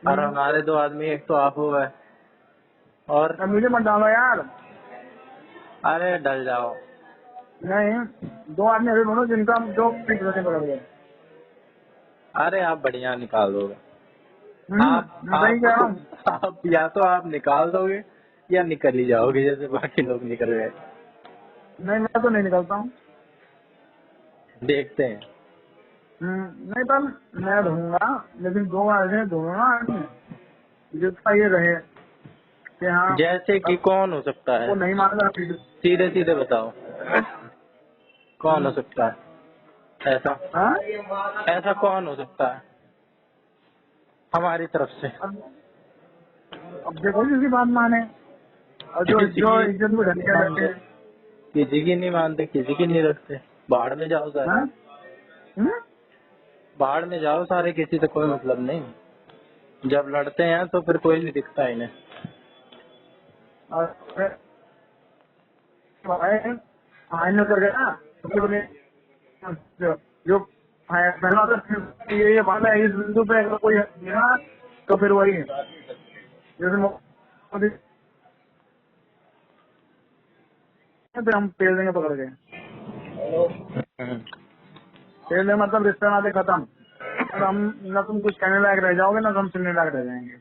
[SPEAKER 1] और हमारे 2 आदमी, एक तो आप हो गए और
[SPEAKER 2] अब मुझे मत डालो यार।
[SPEAKER 1] अरे डल जाओ।
[SPEAKER 2] नहीं, 2 आदमी ऐसे ढूंढो जिनका जो पीठ से पकड़ गए।
[SPEAKER 1] अरे आप बढ़िया निकाल दोगे। आप
[SPEAKER 2] मैं सही कह रहा हूँ।
[SPEAKER 1] आप या तो आप निकाल दोगे या निकल ही जाओगे जैसे बाकी लोग निकल गए।
[SPEAKER 2] नहीं, मैं तो नहीं निकलता हूँ।
[SPEAKER 1] देखते हैं।
[SPEAKER 2] नहीं पर मैं ढूंढूंगा, लेकिन 2 ऐसे ढूंढूंगा जिसका ये रहे कि हाँ
[SPEAKER 1] जैसे कि कौन हो सकता है,
[SPEAKER 2] वो नहीं मानेगा पीठ।
[SPEAKER 1] सीधे सीधे बताओ कौन हो सकता है ऐसा।
[SPEAKER 2] हाँ?
[SPEAKER 1] ऐसा कौन हो सकता है हमारी तरफ से।
[SPEAKER 2] अब देखो जिसकी बात माने और जो
[SPEAKER 1] किसी
[SPEAKER 2] जो
[SPEAKER 1] की
[SPEAKER 2] इज्जत में ढल
[SPEAKER 1] नहीं
[SPEAKER 2] के रहते
[SPEAKER 1] मानते,
[SPEAKER 2] हैं।
[SPEAKER 1] किसी की नहीं मानते, किसी की नहीं रखते, बाहर में जाओ सारे,
[SPEAKER 2] हाँ?
[SPEAKER 1] बाहर में जाओ सारे, किसी से कोई मतलब नहीं। जब लड़ते हैं तो फिर कोई नहीं दिखता इन्हें।
[SPEAKER 2] और फाइनल कर गया तो फिर जो पहला तो ये माना है, इस बिंदु पे अगर कोई गया तो फिर वही है जैसे मोदी, फिर हम पेल देंगे पकड़ के। पेल देंगे मतलब रिश्ता नाते खत्म। और हम न तुम कुछ कहने लायक रह जाओगे ना हम सुनने लायक रह जाएंगे।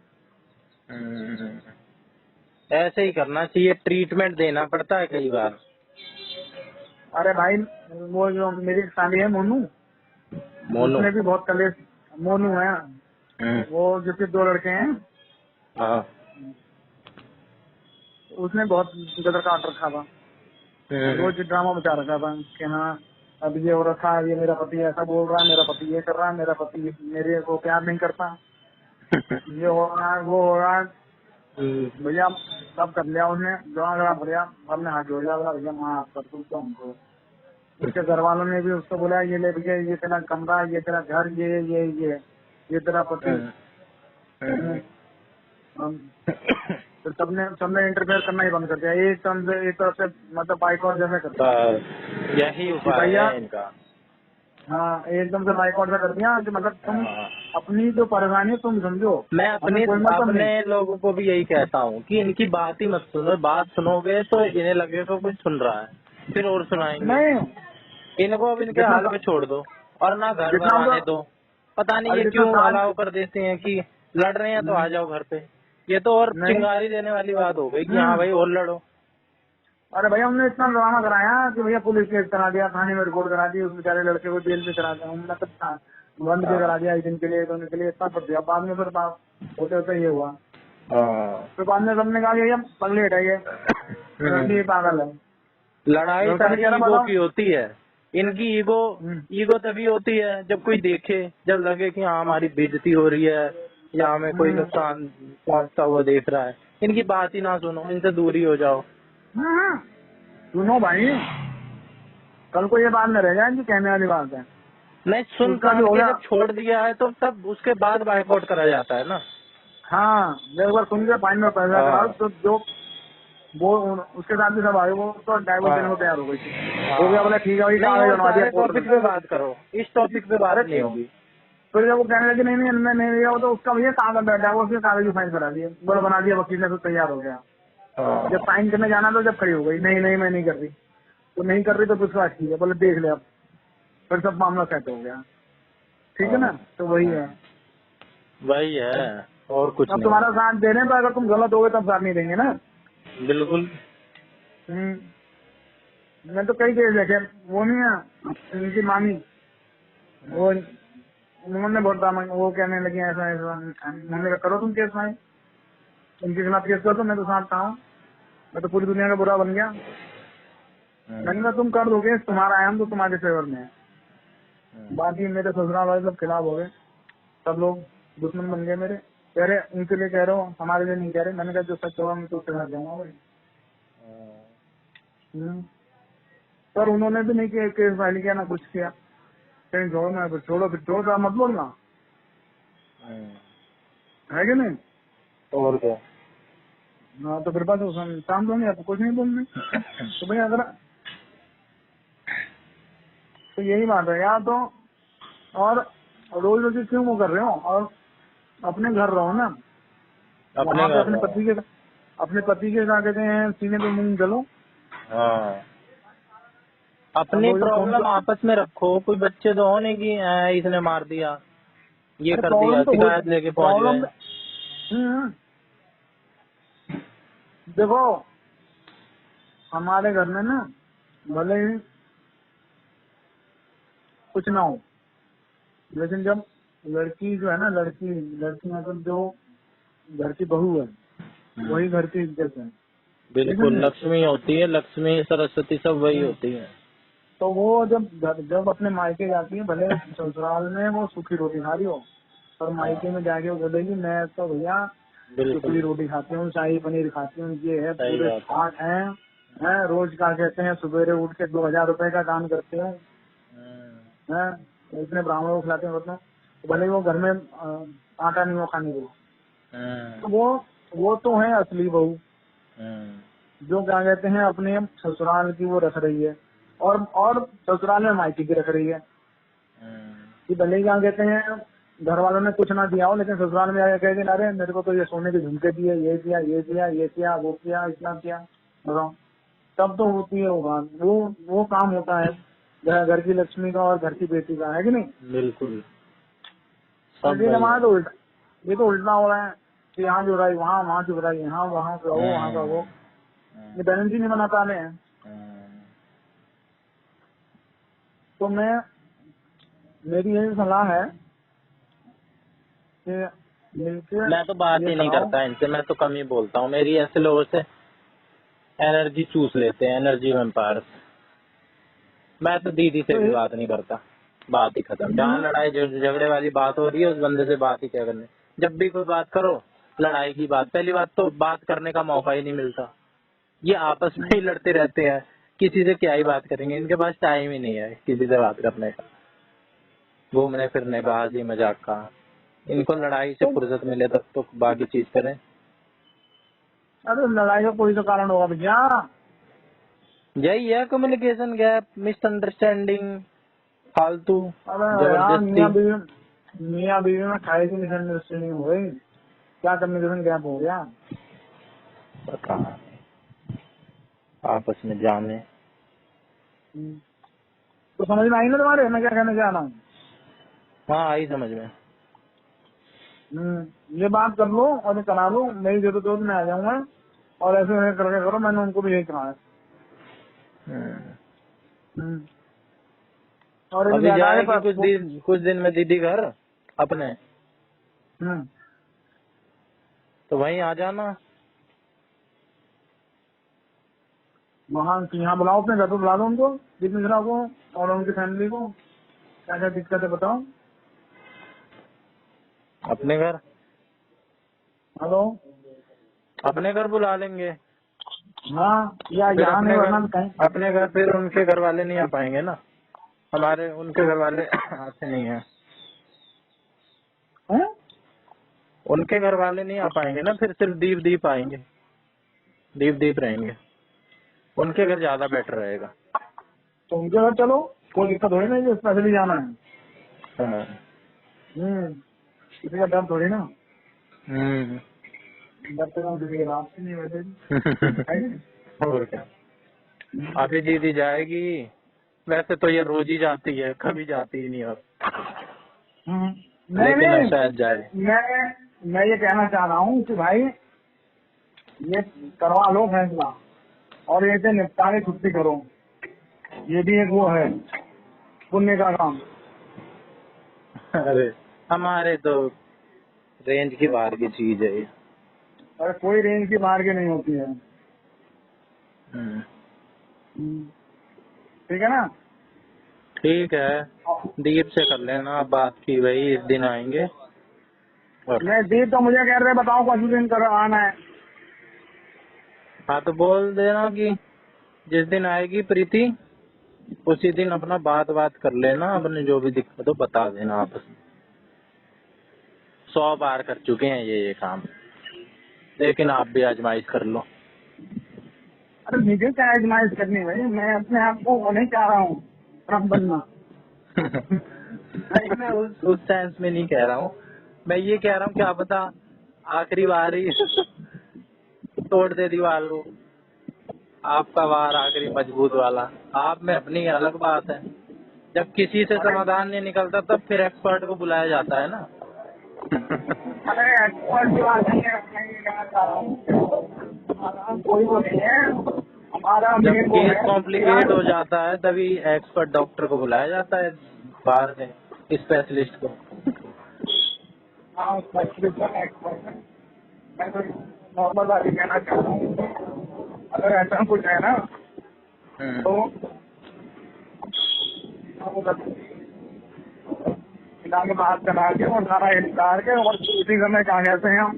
[SPEAKER 1] ऐसे ही करना चाहिए, ट्रीटमेंट देना पड़ता है कई बार।
[SPEAKER 2] अरे भाई, वो जो मेरी एक साली है मोनू,
[SPEAKER 1] मोनू।
[SPEAKER 2] उसने भी बहुत कलेश। मोनू है वो, जिसके 2 लड़के हैं।
[SPEAKER 1] हाँ।
[SPEAKER 2] उसने बहुत गदर काट रखा था, रोज ड्रामा बचा रखा था कि हाँ अब ये हो रखा है, ये मेरा पति ऐसा बोल रहा है, मेरा पति ये कर रहा है, मेरा पति मेरे को प्यार नहीं करता, ये हो रहा है, वो हो रहा है। भैया सब कर लिया उसने, जमा भैया हमने हाथ जोड़ लिया, बोला भैया माफ कर तू तो हमको। उसके घर वालों ने भी उसको बोला ये ले भैया, ये तेरा कमरा, ये तेरा घर, ये तेरा पति। तो सबने इंटरफेयर करना ही बंद कर दिया, एक तरफ से मतलब बाइकआउट जैसे कर दिया
[SPEAKER 1] यही
[SPEAKER 2] कि
[SPEAKER 1] उपाय
[SPEAKER 2] भैया।
[SPEAKER 1] है इनका।
[SPEAKER 2] हाँ, एकदम से बाइकआउट कर दिया कि मतलब तुम अपनी जो परेशानी है तुम समझो,
[SPEAKER 1] मैं
[SPEAKER 2] हमें कोई मतलब
[SPEAKER 1] अपने
[SPEAKER 2] नहीं।
[SPEAKER 1] लोगों को भी यही कहता हूँ कि इनकी बात ही मत सुनो, बात सुनोगे तो इन्हें लगेगा कुछ सुन रहा है, फिर और सुनाएंगे।
[SPEAKER 2] नहीं,
[SPEAKER 1] इनको अब इनके
[SPEAKER 2] जितना
[SPEAKER 1] हाल पे छोड़ दो और ना घर भर
[SPEAKER 2] जितना
[SPEAKER 1] आने
[SPEAKER 2] उनका
[SPEAKER 1] दो। पता नहीं
[SPEAKER 2] अरे
[SPEAKER 1] ये
[SPEAKER 2] जितना
[SPEAKER 1] क्यों
[SPEAKER 2] साल।
[SPEAKER 1] अलाउ कर देते हैं कि लड़ रहे हैं तो आ जाओ घर पे। ये तो और
[SPEAKER 2] नहीं।
[SPEAKER 1] चिंगारी देने वाली बात हो गई कि हाँ भाई और लड़ो।
[SPEAKER 2] अरे भैया हमने इतना ड्रामा कराया कि भैया पुलिस केस करा दिया, थाने में रिपोर्ट करा दी, उस बेचारे लड़के को जेल में करा दिया, हमने मतलब बंद भी करा दिया 1 दिन के लिए, 2 दिन के लिए, इतना कर दिया। बाद में फिर होते होते ये हुआ। फिर बाद में सबने कहा कि भैया पगले हटाइए, ये पागल है।
[SPEAKER 1] लड़ाई
[SPEAKER 2] लड़का
[SPEAKER 1] सारी
[SPEAKER 2] कह रहा
[SPEAKER 1] ईगो
[SPEAKER 2] बताओ।
[SPEAKER 1] की होती है। इनकी ईगो ईगो तभी होती है जब कोई देखे, जब लगे कि हाँ हमारी बेइज्जती हो रही है या हमें कोई नुकसान पहुंचता हुआ देख रहा है। इनकी बात ही ना सुनो, इनसे दूरी हो जाओ।
[SPEAKER 2] सुनो भाई, कल को ये बात न रह जाए कि कहने वाली बात है।
[SPEAKER 1] नहीं, सुन
[SPEAKER 2] उसका भी
[SPEAKER 1] कान
[SPEAKER 2] हो
[SPEAKER 1] के
[SPEAKER 2] गया।
[SPEAKER 1] जब छोड़ दिया है तो तब उसके बाद बाइकआउट करा जाता है ना।
[SPEAKER 2] हाँ, जब एक बार सुन के फाइन में पैसा कराओ
[SPEAKER 1] हाँ
[SPEAKER 2] तो जो वो उसके साथ भी सब आए, वो तो डाइवोर्स देने को
[SPEAKER 1] हाँ
[SPEAKER 2] तैयार हो गई थी। हो गया,
[SPEAKER 1] हाँ।
[SPEAKER 2] बोला ठीक है भाई,
[SPEAKER 1] नहीं,
[SPEAKER 2] कागज
[SPEAKER 1] और
[SPEAKER 2] बनवा दिया
[SPEAKER 1] सारे
[SPEAKER 2] कोर्ट में।
[SPEAKER 1] टॉपिक पे बात करो, इस टॉपिक पे बात
[SPEAKER 2] अरे
[SPEAKER 1] नहीं होगी।
[SPEAKER 2] फिर जब वो कहने लगे नहीं नहीं मैं नहीं लिया, वो तो उसका भैया कागज डाइवोर्स के कागज फाइन करा दिए, बोला बना दिया वकील ने, तो तैयार हो गया। जब
[SPEAKER 1] हाँ
[SPEAKER 2] साइन करने जाना तो जब खड़ी हो गई, नहीं नहीं मैं नहीं कर रही। तो नहीं कर रही तो कुछ बात ठीक है, बोले देख ले अब। फिर सब मामला सेट हो गया, ठीक है ना।
[SPEAKER 1] हाँ
[SPEAKER 2] तो वही है,
[SPEAKER 1] हाँ। वही है और कुछ
[SPEAKER 2] अब
[SPEAKER 1] नहीं
[SPEAKER 2] तुम्हारा
[SPEAKER 1] है।
[SPEAKER 2] साथ दे रहे हैं, तो अगर तुम गलत हो गए तब साथ नहीं देंगे ना।
[SPEAKER 1] बिल्कुल।
[SPEAKER 2] मैं तो कई केस देखे, वो नहीं है इनकी मामी, वो उन्होंने बहुत दामन, वो कहने लगी ऐसा ऐसा। मैंने कहा करो तुम केस में, उनके खिलाफ केस करो, तो मैं तो साथ था हूँ, मैं तो पूरी दुनिया का बुरा बन गया। मैंने कहा तुम कर दोगे, तुम्हारा आयाम तो तुम्हारे फेवर में है, बाकी मेरे ससुराल वाले सब खिलाफ हो गए, सब लोग दुश्मन बन गए मेरे। कह रहे उनके लिए कह रहे हो, हमारे लिए नहीं कह रहे। मैंने कहा जो सच होगा मैं तो उसके साथ जाऊंगा भाई। पर उन्होंने भी नहीं किया, केस फाइल किया ना कुछ किया, कहीं छोड़ो ना, फिर छोड़ो, फिर छोड़ो तो मत बोलना, है कि नहीं।
[SPEAKER 1] और क्या।
[SPEAKER 2] हाँ, तो फिर बस शाम होंगे, आपको कुछ नहीं बोलने। तो भाई अगर तो यही बात है यार, तो और रोज रोज क्यों वो कर रहे हो, और अपने घर रहो ना,
[SPEAKER 1] अपने
[SPEAKER 2] वहाँ पे
[SPEAKER 1] घर रहो।
[SPEAKER 2] अपने पति के क्या कहते हैं सीने पे मूंग जलो।
[SPEAKER 1] हाँ,
[SPEAKER 2] अब
[SPEAKER 1] अपनी
[SPEAKER 2] वो जो फोन
[SPEAKER 1] प्रॉब्लम
[SPEAKER 2] पे,
[SPEAKER 1] आपस में रखो, कोई बच्चे तो हो नहीं कि इसने मार दिया, ये
[SPEAKER 2] अरे
[SPEAKER 1] कर दिया,
[SPEAKER 2] प्रॉब्लम तो हो,
[SPEAKER 1] शिकायत लेके पहुंच
[SPEAKER 2] प्रॉब्लम।
[SPEAKER 1] गए।
[SPEAKER 2] देखो हमारे घर में ना भले ही कुछ ना हो, लेकिन जब लड़की जो है ना, लड़की मतलब जो घर की बहू है, वही घर की इज्जत है, ठीक है
[SPEAKER 1] बिल्कुल,
[SPEAKER 2] ना।
[SPEAKER 1] लक्ष्मी होती है, लक्ष्मी सरस्वती सब वही होती है।
[SPEAKER 2] तो वो जब अपने मायके जाती है, भले ससुराल में वो सूखी रोटी खा रही हो, पर
[SPEAKER 1] हाँ,
[SPEAKER 2] मायके में जाके वो बोलेगी मैं तो भैया
[SPEAKER 1] बिल्कुल
[SPEAKER 2] सुखड़ी रोटी खाती हूँ, शाही पनीर खाती हूँ, ये है
[SPEAKER 1] सही
[SPEAKER 2] पूरे
[SPEAKER 1] बात है।
[SPEAKER 2] ठाट है। रोज का कहते हैं सवेरे उठ के 2,000 रुपए का काम करते हैं, हैं, इतने ब्राह्मणों को खिलाते हैं मतलब। तो भले ही वो घर में आटा नहीं हो खाने को, तो वो तो है असली बहू, जो क्या कहते हैं अपने ससुराल की वो रख रही है, और ससुराल में मायके की रख रही है। कि भले ही क्या कहते हैं घर वालों ने कुछ ना दिया हो, लेकिन ससुराल में आके कह देना अरे मेरे को तो ये सोने के झुमके दिए, ये दिया ये दिया ये किया वो किया इतना किया, बताओ। तब तो होती है वो बात, वो काम होता है घर की लक्ष्मी का और घर की बेटी का, है कि नहीं।
[SPEAKER 1] बिल्कुल
[SPEAKER 2] और
[SPEAKER 1] सब
[SPEAKER 2] ये
[SPEAKER 1] वही
[SPEAKER 2] जमाना
[SPEAKER 1] है।
[SPEAKER 2] तो उल्टा, ये तो उल्टा हो रहा है कि यहाँ जो रहा है वहाँ, वहाँ जो रहा है यहाँ, वहाँ का वो वहाँ का वो, ये बैलेंस ही नहीं बना पा रहे हैं। तो मेरी यही सलाह है कि मिलकर
[SPEAKER 1] मैं तो बात
[SPEAKER 2] ये
[SPEAKER 1] ही नहीं
[SPEAKER 2] कराओ।
[SPEAKER 1] करता इनसे, मैं तो कम ही बोलता हूँ। मेरी ऐसे लोगों से एनर्जी चूस लेते हैं, एनर्जी वेम्पायर। मैं तो दीदी से
[SPEAKER 2] तो
[SPEAKER 1] भी बात नहीं करता, बात ही खत्म। जहाँ लड़ाई झगड़े वाली बात हो रही है उस बंदे से बात ही क्या करने। जब भी कोई बात करो लड़ाई की बात, पहली बात तो बात करने का मौका ही नहीं मिलता। ये आपस में ही लड़ते रहते हैं, किसी से क्या ही बात करेंगे, इनके पास टाइम ही नहीं है किसी से बात करने का, घूमने फिरने का, हंसी मजाक का। इनको लड़ाई से
[SPEAKER 2] तो
[SPEAKER 1] फुर्सत मिले तब तो बाकी चीज करें।
[SPEAKER 2] अरे लड़ाई का कोई तो कारण होगा भैया।
[SPEAKER 1] यही है कम्युनिकेशन गैप, मिसअंडरस्टैंडिंग, फालतू
[SPEAKER 2] अरे यार
[SPEAKER 1] जबरदस्ती।
[SPEAKER 2] मियाँ बीवी में खाई की मिसअंडरस्टैंडिंग हो गई, क्या कम्युनिकेशन गैप हो गया।
[SPEAKER 1] पता नहीं, आपस में जाने।
[SPEAKER 2] तो समझ में आई ना तुम्हारे, मैं क्या कहने जा रहा हूँ।
[SPEAKER 1] हाँ आई समझ में।
[SPEAKER 2] ये बात कर लो और ये करा लो, मेरी जरूरत हो तो मैं आ जाऊंगा, और ऐसे ऐसे करके करो, मैंने उनको भी यही कहा है। और एक
[SPEAKER 1] अभी
[SPEAKER 2] बेटा के
[SPEAKER 1] जाएगी
[SPEAKER 2] पास
[SPEAKER 1] कुछ दिन में दीदी घर अपने, तो वहीं आ जाना।
[SPEAKER 2] वहाँ यहाँ बुलाओ, अपने घर पे बुला दो उनको, दीप मिश्रा को और उनकी फैमिली को। क्या क्या दिक्कत है बताओ।
[SPEAKER 1] अपने घर,
[SPEAKER 2] हेलो।
[SPEAKER 1] अपने घर बुला लेंगे।
[SPEAKER 2] हाँ, या
[SPEAKER 1] फिर
[SPEAKER 2] यहाँ नहीं, वरना कहीं।
[SPEAKER 1] अपने घर फिर उनके घर वाले नहीं आ पाएंगे ना, हमारे उनके घर वाले आते नहीं है।
[SPEAKER 2] हैं?
[SPEAKER 1] उनके घर वाले नहीं आ पाएंगे ना, फिर सिर्फ दीप दीप आएंगे, दीप दीप रहेंगे। उनके घर ज्यादा बेटर रहेगा।
[SPEAKER 2] तो उनके घर चलो, कोई दिक्कत थोड़ी नहीं, स्पेशली जाना है।
[SPEAKER 1] हाँ।
[SPEAKER 2] किसी का डर थोड़ी ना।
[SPEAKER 1] हम्म।
[SPEAKER 2] डर तो किसी के बाप से नहीं वैसे भी। है कि नहीं?
[SPEAKER 1] और क्या, अभी दीदी जाएगी, वैसे तो ये रोज ही जाती है, कभी जाती ही नहीं अब,
[SPEAKER 2] नहीं
[SPEAKER 1] लेकिन अब
[SPEAKER 2] नहीं,
[SPEAKER 1] शायद जाए।
[SPEAKER 2] मैं ये कहना चाह रहा हूँ कि भाई ये करवा लो फैसला और ये से निपटा के छुट्टी करो। ये भी एक वो है पुण्य का काम।
[SPEAKER 1] अरे हमारे तो रेंज की बाहर की चीज है ये।
[SPEAKER 2] और कोई रेंज की बाहर की नहीं होती है।
[SPEAKER 1] हम्म।
[SPEAKER 2] ठीक है ना।
[SPEAKER 1] ठीक है, दीप से कर लेना बात की, भाई इस दिन आएंगे। और
[SPEAKER 2] मैं दीप तो मुझे कह रहे बताओ कौन दिन कर आना है।
[SPEAKER 1] हाँ तो बोल देना कि जिस दिन आएगी प्रीति उसी दिन अपना बात कर लेना, अपने जो भी दिक्कत हो बता देना आपस में। 100 बार कर चुके हैं ये काम, लेकिन आप भी आजमाइश कर लो।
[SPEAKER 2] अरे मुझे क्या आजमाइश करनी भाई, मैं अपने आप को वो नहीं चाह रहा हूँ रब बनना।
[SPEAKER 1] नहीं मैं उस सेंस में नहीं कह रहा हूँ, मैं ये कह रहा हूँ क्या पता आखिरी बार ही तोड़ दे दीवार को, आपका वार आखिरी मजबूत वाला। आप में अपनी अलग बात है, जब किसी से समाधान नहीं निकलता तब फिर एक्सपर्ट को बुलाया जाता है ना।
[SPEAKER 2] अरे एक्सपर्ट की बात नहीं है, मैं ये कहना चाह रहा हूँ कोई वो नहीं है हमारा
[SPEAKER 1] जब
[SPEAKER 2] मेन वो
[SPEAKER 1] केस
[SPEAKER 2] है
[SPEAKER 1] कॉम्प्लिकेट हो जाता है तभी एक्सपर्ट डॉक्टर को बुलाया जाता है बाहर से, स्पेशलिस्ट को।
[SPEAKER 2] हाँ स्पेशलिस्ट है, एक्सपर्ट है। मैं तो नॉर्मल बात ही कहना चाह रहा हूँ, अगर ऐसा कुछ है ना तो पिता में बात करा के और सारा इंतजार के और उसी समय क्या कहते हैं हम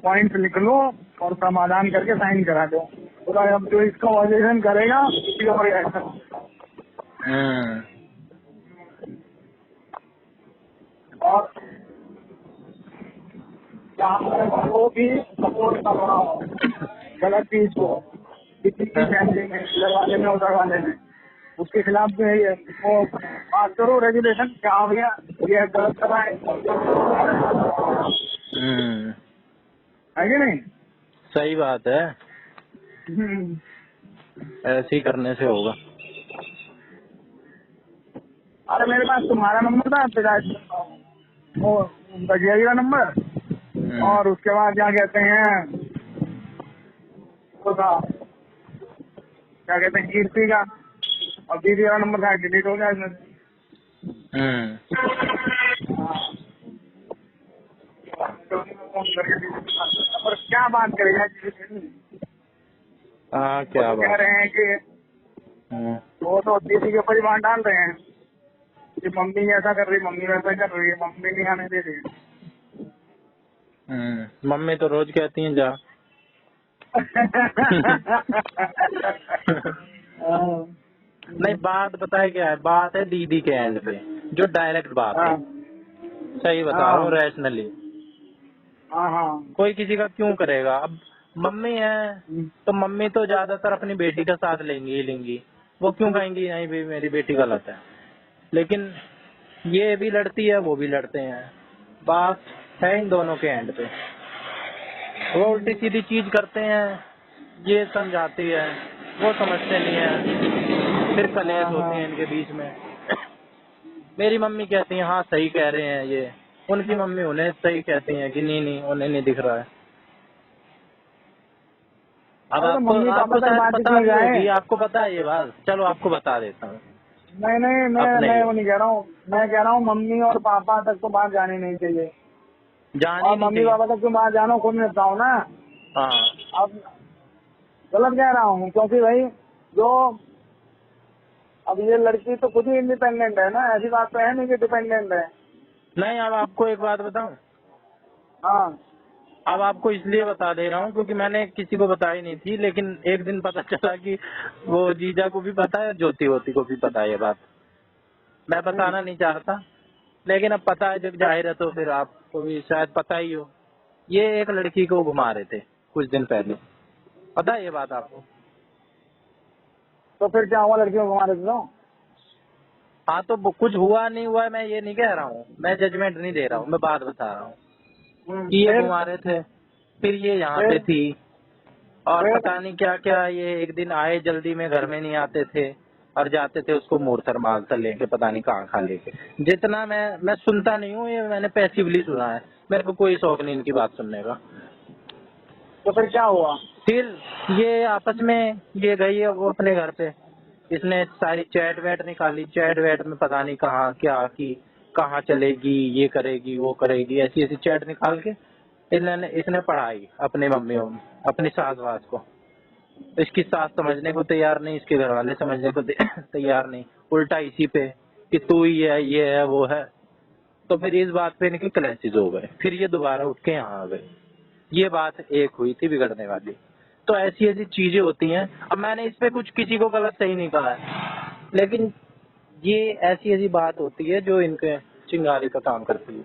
[SPEAKER 2] पॉइंट लिख लो और समाधान करके साइन करा दो। पूरा अब जो इसका वॉल्यूशन करेगा उसी और एक्शन। और वो भी सपोर्ट कर रहा हूँ गलत चीज को किसी की फैमिली में लगवाने में उतरवाने में, उसके खिलाफ जो है ये वो बात करो रेगुलेशन क्या हो गया, ये गलत कर रहा है कि नहीं।
[SPEAKER 1] सही बात है, ऐसे ही करने से होगा।
[SPEAKER 2] अरे मेरे पास तुम्हारा नंबर था, पिताजी वो भजिया का नंबर, और उसके बाद क्या कहते हैं वो था क्या कहते हैं कीर्ति का, और दीदी का नंबर था डिलीट हो गया इसमें। फोन करके और क्या बात करेगा,
[SPEAKER 1] हाँ क्या
[SPEAKER 2] कह
[SPEAKER 1] बात।
[SPEAKER 2] रहे हैं कि वो तो दीदी के ऊपर ही बात डाल रहे हैं कि मम्मी ऐसा कर रही, मम्मी वैसा कर रही है, मम्मी नहीं आने दे रही।
[SPEAKER 1] मम्मी तो रोज कहती हैं जा। नहीं बात बताए क्या है, बात है दीदी के एंड पे, जो डायरेक्ट बात है। सही बता रहा हूँ रैशनली। कोई किसी का क्यों करेगा, अब मम्मी है तो मम्मी तो ज्यादातर अपनी बेटी का साथ लेंगी ही लेंगी, वो क्यों कहेंगी नहीं भी मेरी बेटी गलत है। लेकिन ये भी लड़ती है वो भी लड़ते हैं, बात है इन दोनों के एंड पे। वो उल्टी सीधी चीज करते हैं, ये समझाती है वो समझते नहीं है, फिर कलेश होते हैं इनके बीच में। मेरी मम्मी कहती है हाँ सही कह रहे हैं ये, उनकी मम्मी उन्हें सही कहती है कि नहीं नहीं उन्हें नहीं दिख रहा है। अब आपको शायद पता भी होगी, आपको पता है ये बात, चलो आपको बता देता हूँ।
[SPEAKER 2] नहीं मैं वो नहीं कह रहा हूँ, मैं कह रहा हूँ मम्मी और पापा तक तो बात जानी नहीं चाहिए,
[SPEAKER 1] जानी
[SPEAKER 2] और
[SPEAKER 1] नहीं
[SPEAKER 2] मम्मी
[SPEAKER 1] चाहिए।
[SPEAKER 2] पापा तक तो बात जानो खुद निपटाओ ना।
[SPEAKER 1] हाँ
[SPEAKER 2] अब गलत कह रहा हूँ क्योंकि भाई जो अब ये लड़की तो खुद ही इंडिपेंडेंट है ना, ऐसी बात तो है नहीं कि डिपेंडेंट है।
[SPEAKER 1] नहीं, अब आपको एक बात बताऊं,
[SPEAKER 2] हाँ
[SPEAKER 1] अब आपको इसलिए बता दे रहा हूँ क्योंकि मैंने किसी को बताई नहीं थी, लेकिन एक दिन पता चला कि वो जीजा को भी पता है, ज्योति होती को भी पता है ये बात। मैं बताना नहीं चाहता, लेकिन अब पता है जब जाहिर है तो फिर आपको भी शायद पता ही हो। ये एक लड़की को घुमा रहे थे कुछ दिन पहले, पता है ये बात आपको?
[SPEAKER 2] तो फिर क्या हुआ, लड़की को घुमा रहे थे तो?
[SPEAKER 1] हाँ, तो कुछ हुआ नहीं हुआ मैं ये नहीं कह रहा हूँ, मैं जजमेंट नहीं दे रहा हूँ, मैं बात बता रहा हूँ कि ये
[SPEAKER 2] फिर
[SPEAKER 1] घुमा रहे थे। फिर ये यहाँ पे थी और
[SPEAKER 2] फिर
[SPEAKER 1] पता नहीं क्या क्या, ये एक दिन आए जल्दी में, घर में नहीं आते थे और जाते थे उसको मोरसर मालसर लेके, पता नहीं कहाँ खा लेके। जितना मैं सुनता नहीं हूँ, ये मैंने पैसिवली सुना है, मेरे को कोई शौक नहीं इनकी बात सुनने का।
[SPEAKER 2] तो फिर क्या हुआ?
[SPEAKER 1] फिर ये आपस में ये गई है वो अपने घर पे, इसने सारी चैट वैट निकाली, चैट वैट में पता नहीं कहाँ क्या की, कहाँ चलेगी, ये करेगी वो करेगी, ऐसी ऐसी चैट निकाल के इसने पढ़ाई अपनी मम्मी अपनी सास वास को। इसकी सास समझने को तैयार नहीं, इसके घर वाले समझने को तैयार नहीं, उल्टा इसी पे कि तू ही है, ये है वो है। तो फिर इस बात पे इनके क्लैशेस हो गए, फिर ये दोबारा उठ के यहाँ आ गए। ये बात एक हुई थी बिगड़ने वाली। तो ऐसी ऐसी चीजें होती हैं। अब मैंने इस पे कुछ किसी को गलत सही नहीं कहा है, लेकिन ये ऐसी ऐसी बात होती है जो इनके चिंगारी का काम करती है।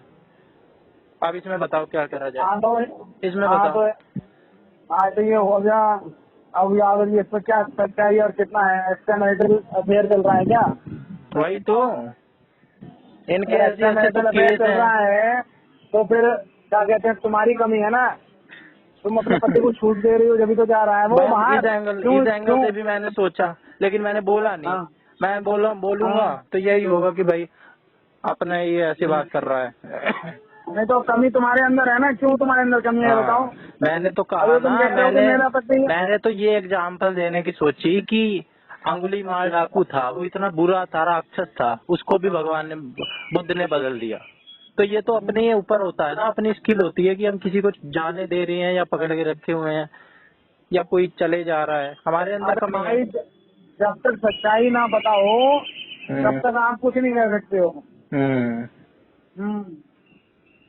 [SPEAKER 1] अब इसमें बताओ क्या करा जाए,
[SPEAKER 2] हाँ तो
[SPEAKER 1] इसमें
[SPEAKER 2] हाँ
[SPEAKER 1] बताओ।
[SPEAKER 2] तो ये हो गया। अब यार इस पर क्या सच्चाई और कितना है, एक्स्ट्रा मैरिटल अफेयर चल रहा है क्या?
[SPEAKER 1] वही तो, इनके ऐसे
[SPEAKER 2] एक्स्ट्रा
[SPEAKER 1] ऐसे तो
[SPEAKER 2] मैरिटल अफेयर
[SPEAKER 1] केस
[SPEAKER 2] चल रहा
[SPEAKER 1] हैं।
[SPEAKER 2] है तो फिर क्या कहते हैं, तुम्हारी कमी है ना, तुम अपने पति को छूट दे रही हो जब भी तो जा रहा है वो
[SPEAKER 1] बस
[SPEAKER 2] बाहर। क्यों
[SPEAKER 1] इस एंगल
[SPEAKER 2] क्यों?
[SPEAKER 1] से भी मैंने सोचा, लेकिन मैंने बोला नहीं।
[SPEAKER 2] हाँ
[SPEAKER 1] मैं बोलूंगा
[SPEAKER 2] हाँ,
[SPEAKER 1] तो यही होगा कि भाई अपना ये ऐसी बात कर रहा है।
[SPEAKER 2] नहीं तो कमी तुम्हारे अंदर है ना, क्यों तुम्हारे अंदर कमी है बताओ?
[SPEAKER 1] हाँ, मैंने तो कहा
[SPEAKER 2] अभी तुम
[SPEAKER 1] ना,
[SPEAKER 2] कहते हो कि मेरा पति।
[SPEAKER 1] मैंने तो ये एग्जाम्पल देने की सोची कि अंगुली माल डाकू था, वो इतना बुरा था, राक्षस था, उसको भी भगवान ने, बुद्ध ने बदल दिया। तो ये तो अपने ही ऊपर होता है ना, अपनी स्किल होती है कि हम किसी को जाने दे रहे हैं या पकड़ के रखे हुए हैं या कोई चले जा रहा है, हमारे अंदर
[SPEAKER 2] अरे
[SPEAKER 1] कमी है।
[SPEAKER 2] भाई, जब तक सच्चाई ना बताओ तब
[SPEAKER 1] हम्म,
[SPEAKER 2] तक आप कुछ नहीं कर सकते हो।
[SPEAKER 1] हम्म,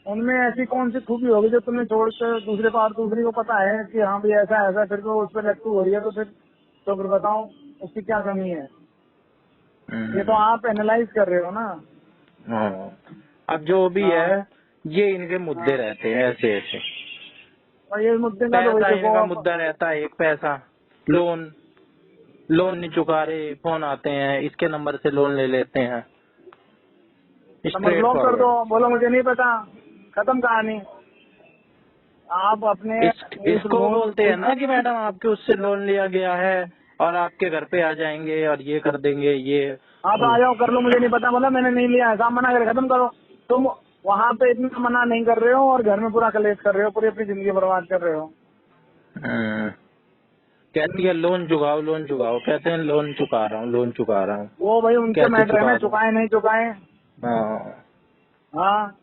[SPEAKER 2] उनमें ऐसी कौन सी खूबी होगी जो तुम्हें छोड़कर दूसरे को, और दूसरी को पता है कि हाँ भाई ऐसा ऐसा, फिर तो उस पर लट्टू हो रही है, तो फिर बताओ उसकी क्या कमी है? ये तो आप एनालाइज कर रहे हो ना।
[SPEAKER 1] हाँ। अब जो भी
[SPEAKER 2] हाँ
[SPEAKER 1] है, ये इनके मुद्दे
[SPEAKER 2] हाँ,
[SPEAKER 1] रहते हैं ऐसे ऐसे।
[SPEAKER 2] और ये मुद्दे का तो वही
[SPEAKER 1] पैसा इनका
[SPEAKER 2] देखो।
[SPEAKER 1] मुद्दा रहता है, एक पैसा, लोन नहीं चुका रहे, फोन आते हैं, इसके नंबर से लोन ले लेते हैं,
[SPEAKER 2] नंबर
[SPEAKER 1] स्ट्रेट
[SPEAKER 2] ब्लॉक कर दो,
[SPEAKER 1] फॉरवर्ड।
[SPEAKER 2] बोलो मुझे नहीं पता, खत्म कहानी। आप अपने उस
[SPEAKER 1] इसको
[SPEAKER 2] लोन
[SPEAKER 1] बोलते हैं ना कि मैडम आपके उससे लोन लिया गया है और आपके घर पे आ जाएंगे और ये कर देंगे ये।
[SPEAKER 2] आप आ जाओ कर लो, मुझे नहीं पता, बोला मैंने नहीं लिया है, काम मना करे, खत्म करो। तुम वहाँ पे इतना मना नहीं कर रहे हो और घर में पूरा कलेश कर रहे हो, पूरी अपनी जिंदगी बर्बाद कर रहे हो।
[SPEAKER 1] हम्म, कहती है लोन चुकाओ, कहते हैं लोन चुका रहा हूँ, चुका रहा हूँ,
[SPEAKER 2] वो भाई उनके
[SPEAKER 1] कैसे
[SPEAKER 2] मैटर है
[SPEAKER 1] चुका
[SPEAKER 2] ना,
[SPEAKER 1] दूँ?
[SPEAKER 2] चुकाए नहीं चुकाए।
[SPEAKER 1] हाँ।
[SPEAKER 2] हाँ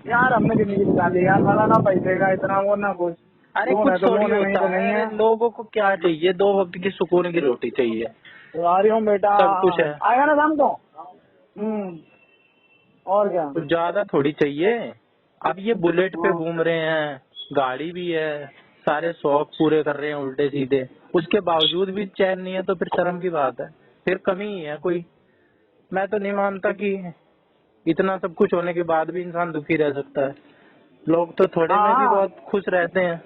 [SPEAKER 2] यार, हमने जिंदगी बिता ली यार, भला ना पैसे का इतना वो ना कुछ,
[SPEAKER 1] अरे
[SPEAKER 2] लोन
[SPEAKER 1] कुछ
[SPEAKER 2] है तो
[SPEAKER 1] थोड़ी
[SPEAKER 2] लोन है, नहीं
[SPEAKER 1] होता
[SPEAKER 2] तो
[SPEAKER 1] है,
[SPEAKER 2] नहीं
[SPEAKER 1] अरे
[SPEAKER 2] है।
[SPEAKER 1] लोगों को क्या चाहिए, 2 वक्त की सुकून की रोटी चाहिए,
[SPEAKER 2] तो आ रही हूँ बेटा,
[SPEAKER 1] सब कुछ है।
[SPEAKER 2] आएगा ना शाम को। और क्या।
[SPEAKER 1] कुछ ज्यादा थोड़ी चाहिए। अब ये बुलेट पे
[SPEAKER 2] हाँ
[SPEAKER 1] घूम रहे हैं, गाड़ी भी है, सारे शौक पूरे कर रहे हैं उल्टे सीधे, उसके बावजूद भी चैन नहीं है, तो फिर शर्म की बात है, फिर कमी ही है कोई। मैं तो नहीं मानता कि इतना सब कुछ होने के बाद भी इंसान दुखी रह सकता है। लोग तो थोड़े में भी
[SPEAKER 2] हाँ,
[SPEAKER 1] बहुत खुश रहते हैं।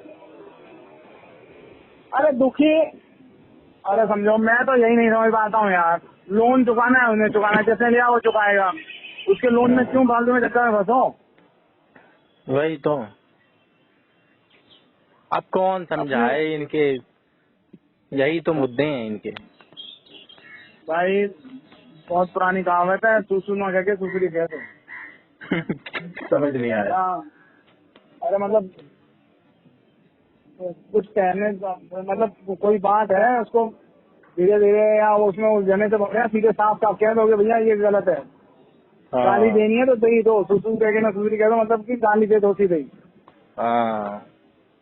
[SPEAKER 2] अरे दुखी, अरे समझो, मैं तो यही नहीं समझ पाता हूँ यार। लोन चुकाना है उन्हें, चुकाना है, जैसे लिया वो चुकाएगा, उसके लोन में क्यों फालतू में चक्कर में फंसो?
[SPEAKER 1] वही तो, अब कौन
[SPEAKER 2] अपने
[SPEAKER 1] समझाए इनके, यही तो मुद्दे हैं इनके।
[SPEAKER 2] भाई, बहुत पुरानी कहावत है, सुसु न कह के सुसुरी कह दो।
[SPEAKER 1] समझ नहीं आया।
[SPEAKER 2] हाँ, अरे मतलब कुछ कहने, मतलब कोई बात है उसको धीरे धीरे या उसमें उलझने से बढ़िया सीधे साफ साफ कह दोगे भैया ये गलत है। गाली
[SPEAKER 1] हाँ,
[SPEAKER 2] देनी है तो दे दो, सुसु कह के ना सुसुरी कह दो, मतलब कि गाली दे दो सीधे ही।
[SPEAKER 1] हाँ,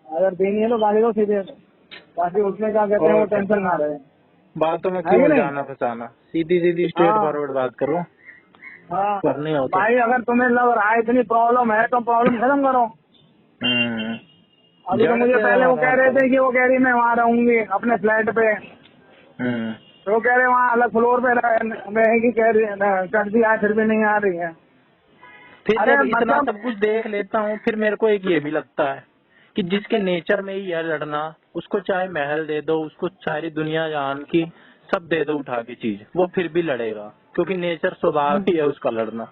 [SPEAKER 2] अगर देनी है तो गाली दो सीधे, ताकि उसमें क्या कहते हैं वो
[SPEAKER 1] और क्या।
[SPEAKER 2] टेंशन ना रहे।
[SPEAKER 1] बातों में
[SPEAKER 2] है
[SPEAKER 1] क्यों
[SPEAKER 2] कि नहीं?
[SPEAKER 1] जाना फंसाना, सीधी सीधी स्ट्रेट
[SPEAKER 2] हाँ
[SPEAKER 1] फॉरवर्ड बात करो,
[SPEAKER 2] हाँ
[SPEAKER 1] करनी हो तो।
[SPEAKER 2] भाई, अगर तुम्हें लग रहा है इतनी प्रॉब्लम है तो प्रॉब्लम खत्म करो।
[SPEAKER 1] हम्म,
[SPEAKER 2] अभी तो
[SPEAKER 1] जड़
[SPEAKER 2] मुझे
[SPEAKER 1] से
[SPEAKER 2] पहले वो कह
[SPEAKER 1] समाधान
[SPEAKER 2] रहे
[SPEAKER 1] करो।
[SPEAKER 2] थे कि वो कह रही मैं वहाँ रहूंगी अपने फ्लैट पे,
[SPEAKER 1] हम्म,
[SPEAKER 2] तो वो कह रहे वहाँ अलग फ्लोर पे रहेगी, कह रही है कर दिया फिर भी नहीं आ रही है।
[SPEAKER 1] फिर
[SPEAKER 2] अरे
[SPEAKER 1] जब इतना
[SPEAKER 2] मतलब
[SPEAKER 1] सब कुछ देख लेता हूँ, फिर मेरे को एक ये भी लगता है कि जिसके नेचर में ही है लड़ना, उसको चाहे महल दे दो, उसको सारी दुनिया जान की सब दे दो उठा के चीज, वो फिर भी लड़ेगा, क्योंकि नेचर स्वभाव ही है उसका लड़ना।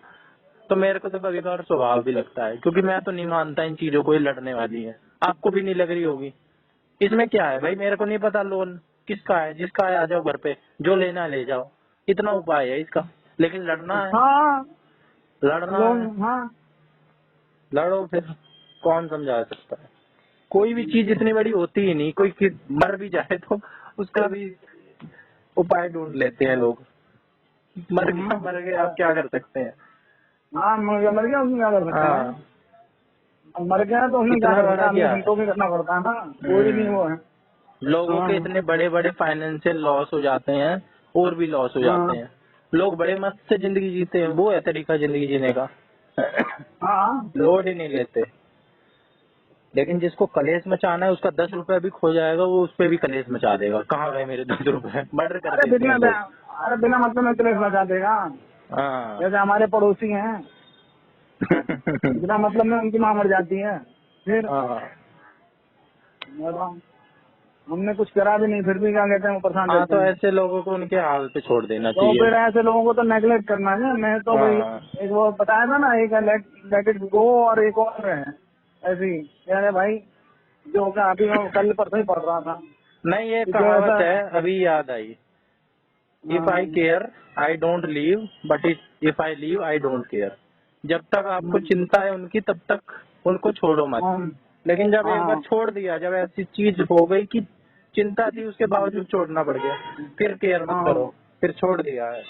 [SPEAKER 1] तो मेरे को तो कभी कभार स्वभाव भी लगता है, क्योंकि मैं तो नहीं मानता इन चीजों को ये लड़ने वाली है। आपको भी नहीं लग रही होगी। इसमें क्या है भाई, मेरे को नहीं पता लोन किसका है, जिसका है आ जाओ घर पे, जो लेना है ले जाओ, इतना उपाय है इसका। लेकिन लड़ना है,
[SPEAKER 2] हाँ
[SPEAKER 1] लड़ना है,
[SPEAKER 2] लोग हाँ
[SPEAKER 1] लड़ो फिर। कौन समझा सकता है? कोई भी चीज इतनी बड़ी होती ही नहीं, कोई मर भी जाए तो उसका भी उपाय ढूंढ लेते हैं लोग। मर गया, आप क्या कर सकते हैं?
[SPEAKER 2] हाँ मर गया उसमें क्या कर सकते हैं भाई।
[SPEAKER 1] हाँ,
[SPEAKER 2] अब मर गया तो उसमें क्या
[SPEAKER 1] इतना
[SPEAKER 2] कर सकते
[SPEAKER 1] बड़ा
[SPEAKER 2] हैं, हमें
[SPEAKER 1] क्या है।
[SPEAKER 2] संतोष भी करना पड़ता है ना, कोई नहीं वो
[SPEAKER 1] हम्म,
[SPEAKER 2] है।
[SPEAKER 1] लोगों
[SPEAKER 2] हाँ
[SPEAKER 1] के इतने बड़े बड़े फाइनेंशियल लॉस हो जाते हैं, और भी लॉस हो
[SPEAKER 2] हाँ
[SPEAKER 1] जाते हैं। लोग बड़े मस्त से जिंदगी जीते हैं, वो है तरीका जिंदगी जीने का।
[SPEAKER 2] हाँ
[SPEAKER 1] लोड ही नहीं लेते। लेकिन जिसको कलेश मचाना है, उसका 10 रुपए भी खो जाएगा, वो उस पर भी कलेश मचा देगा, कहाँ गए मेरे 10 रुपए, मर्डर कर
[SPEAKER 2] अरे
[SPEAKER 1] देते हैं लोग।
[SPEAKER 2] अरे बिना मतलब में क्लेश मचा देगा।
[SPEAKER 1] हाँ।
[SPEAKER 2] जैसे हमारे पड़ोसी हैं, बिना मतलब में उनकी माँ मर जाती है, फिर
[SPEAKER 1] हाँ,
[SPEAKER 2] बताओ, हमने कुछ करा भी नहीं फिर भी क्या कहते हैं वो परेशान
[SPEAKER 1] हाँ,
[SPEAKER 2] रहते
[SPEAKER 1] तो
[SPEAKER 2] हैं।
[SPEAKER 1] ऐसे लोगों को उनके हाल पे छोड़ देना
[SPEAKER 2] तो
[SPEAKER 1] चाहिए।
[SPEAKER 2] फिर ऐसे लोगों को तो नेगलेक्ट करना है। मैं तो भाई
[SPEAKER 1] हाँ,
[SPEAKER 2] एक वो बताया था ना, एक लेट इट गो और एक और है ऐसी, यार भाई जो होगा अभी मैं कल परसों ही पढ़ रहा था
[SPEAKER 1] नहीं, ये
[SPEAKER 2] कि जो
[SPEAKER 1] कहावत
[SPEAKER 2] ऐसा
[SPEAKER 1] है, अभी याद आई। इफ आई
[SPEAKER 2] हाँ,
[SPEAKER 1] care I don't leave, but if I leave I don't care. जब तक आपको चिंता है उनकी, तब तक उनको छोड़ो मत।
[SPEAKER 2] हाँ,
[SPEAKER 1] लेकिन जब एक बार
[SPEAKER 2] हाँ,
[SPEAKER 1] छोड़ दिया, जब ऐसी चीज हो गई कि चिंता थी उसके बावजूद छोड़ना पड़ गया, फिर केयर मत
[SPEAKER 2] हाँ,
[SPEAKER 1] करो, फिर छोड़ दिया है।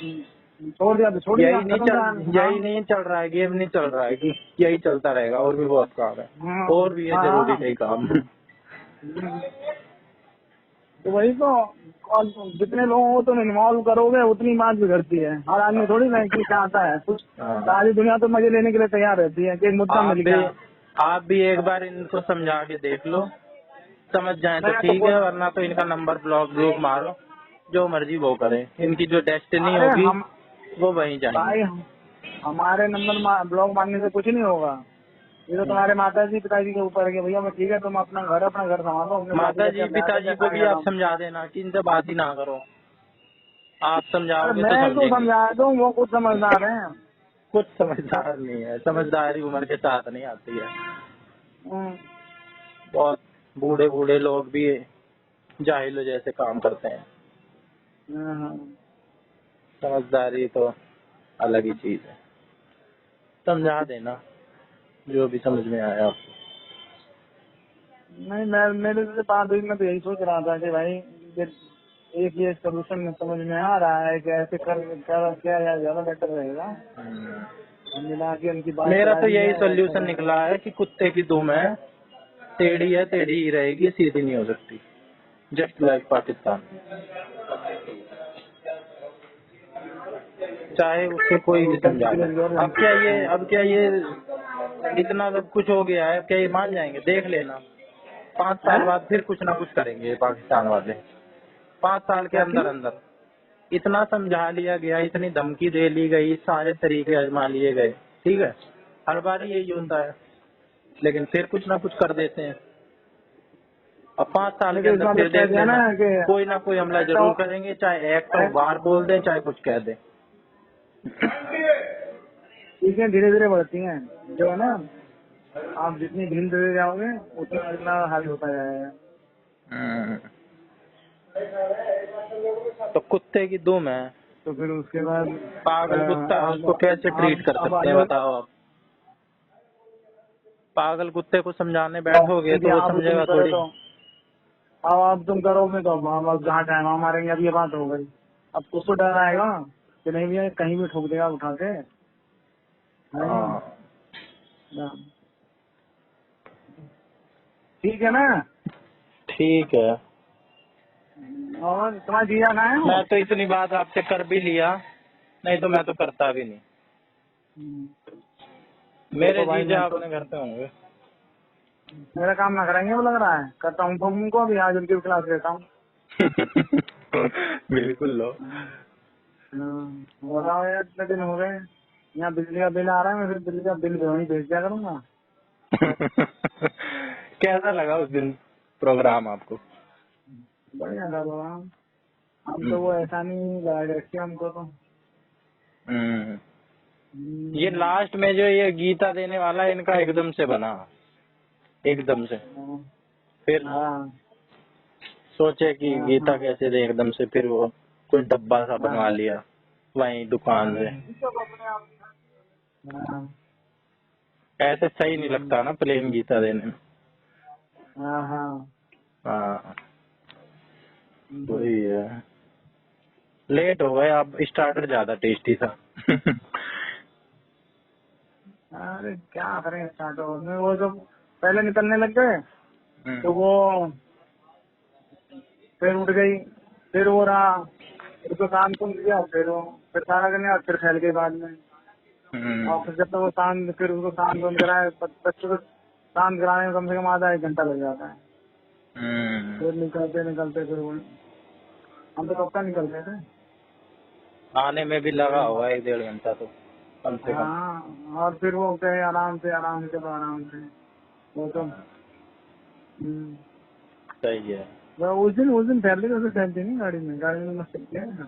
[SPEAKER 2] छोड़ दिया तो छोड़ दिया, खत्म कहानी। हाँ
[SPEAKER 1] यही नहीं चल रहा है, गेम नहीं चल रहा है कि यही चलता रहेगा, और भी बहुत काम है,
[SPEAKER 2] हाँ
[SPEAKER 1] और भी है जरूरी
[SPEAKER 2] हाँ
[SPEAKER 1] कई काम।
[SPEAKER 2] तो वही तो, और जितने लोगों को तुम इन्वॉल्व करोगे उतनी बात बिगड़ती है। हर आदमी थोड़ी ना कि चाहता है कुछ,
[SPEAKER 1] हाँ।
[SPEAKER 2] सारी दुनिया तो मजे लेने के लिए तैयार रहती है कि एक मुद्दा
[SPEAKER 1] आप
[SPEAKER 2] मिल
[SPEAKER 1] भी
[SPEAKER 2] गया।
[SPEAKER 1] आप भी एक बार इनको समझा के देख लो, समझ जाए तो
[SPEAKER 2] मैं तो
[SPEAKER 1] ठीक है, वरना तो इनका नंबर ब्लॉक मारो, जो मर्जी वो करें, इनकी जो डेस्टिनी
[SPEAKER 2] अरे
[SPEAKER 1] होगी
[SPEAKER 2] हम
[SPEAKER 1] वो वहीं जाएंगे।
[SPEAKER 2] भाई हमारे नंबर ब्लॉक मारने से कुछ नहीं होगा। ये तो तुम्हारे माता जी पिताजी के ऊपर है कि भैया मैं ठीक है, तुम अपना घर संभालो, अपने शादी
[SPEAKER 1] माता
[SPEAKER 2] करके
[SPEAKER 1] जी
[SPEAKER 2] अपने आगे
[SPEAKER 1] पिताजी
[SPEAKER 2] अपने
[SPEAKER 1] को भी
[SPEAKER 2] खाएगा
[SPEAKER 1] आप
[SPEAKER 2] तुम।
[SPEAKER 1] समझा देना कि इनसे बात ही ना करो, आप
[SPEAKER 2] अरे
[SPEAKER 1] समझाओगे तो
[SPEAKER 2] मैं तो
[SPEAKER 1] समझेंगे।
[SPEAKER 2] समझा दूं, वो कुछ समझदार है।
[SPEAKER 1] कुछ समझदार नहीं है, समझदारी उम्र के साथ नहीं आती है।
[SPEAKER 2] हम्म,
[SPEAKER 1] बहुत बूढ़े बूढ़े लोग भी जाहिलों जैसे काम करते हैं।
[SPEAKER 2] हाँ।
[SPEAKER 1] समझदारी तो अलग ही चीज है। समझा देना जो भी समझ में आया आपको।
[SPEAKER 2] नहीं मैं मेरे से बात हुई, मैं तो यही सोच रहा था कि भाई ये एक ये सोल्यूशन समझ में आ रहा है कि ऐसे किया जाए ज्यादा बेटर रहेगा। हम मिला के उनकी बात
[SPEAKER 1] मेरा
[SPEAKER 2] करा
[SPEAKER 1] तो
[SPEAKER 2] दी
[SPEAKER 1] यही
[SPEAKER 2] जाए ऐसा
[SPEAKER 1] सोल्यूशन
[SPEAKER 2] है।
[SPEAKER 1] निकला है कि कुत्ते की दुम है, टेढ़ी ही रहेगी, सीधी नहीं हो सकती। जस्ट लाइक पाकिस्तान, चाहे उसको कोई भी समझा ले। अब क्या ये इतना सब कुछ हो गया है, क्या ये मान जाएंगे? देख लेना, 5 साल
[SPEAKER 2] हैं?
[SPEAKER 1] बाद फिर कुछ ना कुछ करेंगे ये पाकिस्तान वाले। 5 साल के
[SPEAKER 2] क्या
[SPEAKER 1] अंदर
[SPEAKER 2] चीज?
[SPEAKER 1] अंदर इतना समझा लिया गया, इतनी धमकी दे ली गई, सारे तरीके आजमा लिए गए, ठीक है, हर बार यही होता है, लेकिन फिर कुछ ना कुछ कर देते हैं। अब 5 साल के
[SPEAKER 2] लेकिन इस
[SPEAKER 1] अंदर
[SPEAKER 2] बार तो
[SPEAKER 1] फिर
[SPEAKER 2] कह
[SPEAKER 1] देख
[SPEAKER 2] दिया ना
[SPEAKER 1] लेना,
[SPEAKER 2] कि
[SPEAKER 1] कोई ना कोई हमला
[SPEAKER 2] एक्ट
[SPEAKER 1] जरूर
[SPEAKER 2] ऑफ
[SPEAKER 1] करेंगे, चाहे एक्ट ऑफ वार बोल दें, चाहे कुछ कह दें।
[SPEAKER 2] चीजें धीरे धीरे बढ़ती हैं, जो है ना, आप जितनी ढील दे जाओगे उतना अगला हाल होता जाएगा।
[SPEAKER 1] हम्म, तो कुत्ते की दुम है,
[SPEAKER 2] तो फिर उसके बाद
[SPEAKER 1] पागल कुत्ता, उसको कैसे ट्रीट कर सकते हैं बताओ आप? पागल कुत्ते को समझाने बैठोगे
[SPEAKER 2] यदि
[SPEAKER 1] तो वो
[SPEAKER 2] आप तुम
[SPEAKER 1] समझेगा
[SPEAKER 2] करो
[SPEAKER 1] थोड़ी।
[SPEAKER 2] तो, अब आप तुम करोगे तो हम बस जहाँ टाइम मारेंगे। अब ये बात हो गई, अब उसको डर आएगा कि नहीं भैया कहीं भी ठोक देगा उठा के। नहीं
[SPEAKER 1] हाँ,
[SPEAKER 2] ना। ठीक है ना?
[SPEAKER 1] ठीक है।
[SPEAKER 2] और तुम्हारा जीजा कहाँ है?
[SPEAKER 1] मैं तो इतनी बात आपसे कर भी लिया, नहीं तो मैं तो करता भी नहीं। मेरे
[SPEAKER 2] देखो भाई,
[SPEAKER 1] जीजा
[SPEAKER 2] मैं तो
[SPEAKER 1] अपने घर पे होंगे।
[SPEAKER 2] मेरा काम ना कराएंगे वो लग रहा है। करता हूँ फोन उनको, अभी आज उनकी क्लास लेता हूँ।
[SPEAKER 1] बिल्कुल लो।
[SPEAKER 2] बताओ यार, इतने दिन हो गए, यहाँ बिजली का बिल आ रहा है, मैं फिर बिजली का बिल वहीं भेज दिया करूँगा।
[SPEAKER 1] कैसा लगा उस दिन प्रोग्राम आपको?
[SPEAKER 2] बढ़िया था बाबा। हम तो वो ऐसा नहीं लगा के रखी हमको तो।
[SPEAKER 1] ये लास्ट में जो ये गीता देने वाला है, इनका एकदम से बना, एकदम से। फिर
[SPEAKER 2] हाँ
[SPEAKER 1] सोचे कि
[SPEAKER 2] हाँ
[SPEAKER 1] गीता
[SPEAKER 2] हाँ
[SPEAKER 1] कैसे दे एकदम से, फिर वो कोई डब्बा सा बनवा लिया वहीं दुकान से।
[SPEAKER 2] हाँ
[SPEAKER 1] ऐसे सही नहीं लगता ना प्लेन गीता देने में।
[SPEAKER 2] हाँ हाँ।
[SPEAKER 1] हाँ वही है। लेट हो गए आप, स्टार्टर ज्यादा टेस्टी था।
[SPEAKER 2] अरे क्या करें, स्टार्ट हो वो जब पहले निकलने लग गए तो वो फिर उठ गई, फिर वो रहा, फिर तो शांत को दिया, फिर सारा करने, फिर फैल गई बाद में। और फिर जब तक वो शांत, फिर उसको शांत बंद कराए, बच्चों को शांत कराने में कम से कम आधा 1 घंटा लग जाता है। फिर निकलते निकलते फिर वो हम तो कब का निकलते थे।
[SPEAKER 1] आने में भी लगा होगा 1-1.5 घंटा तो कम से कम।
[SPEAKER 2] हाँ, और फिर वो कहे आराम से चलो आराम से, वो तो
[SPEAKER 1] सही है।
[SPEAKER 2] वो उस दिन फैलती तो फैलती नहीं गाड़ी में मस्त किया है ना,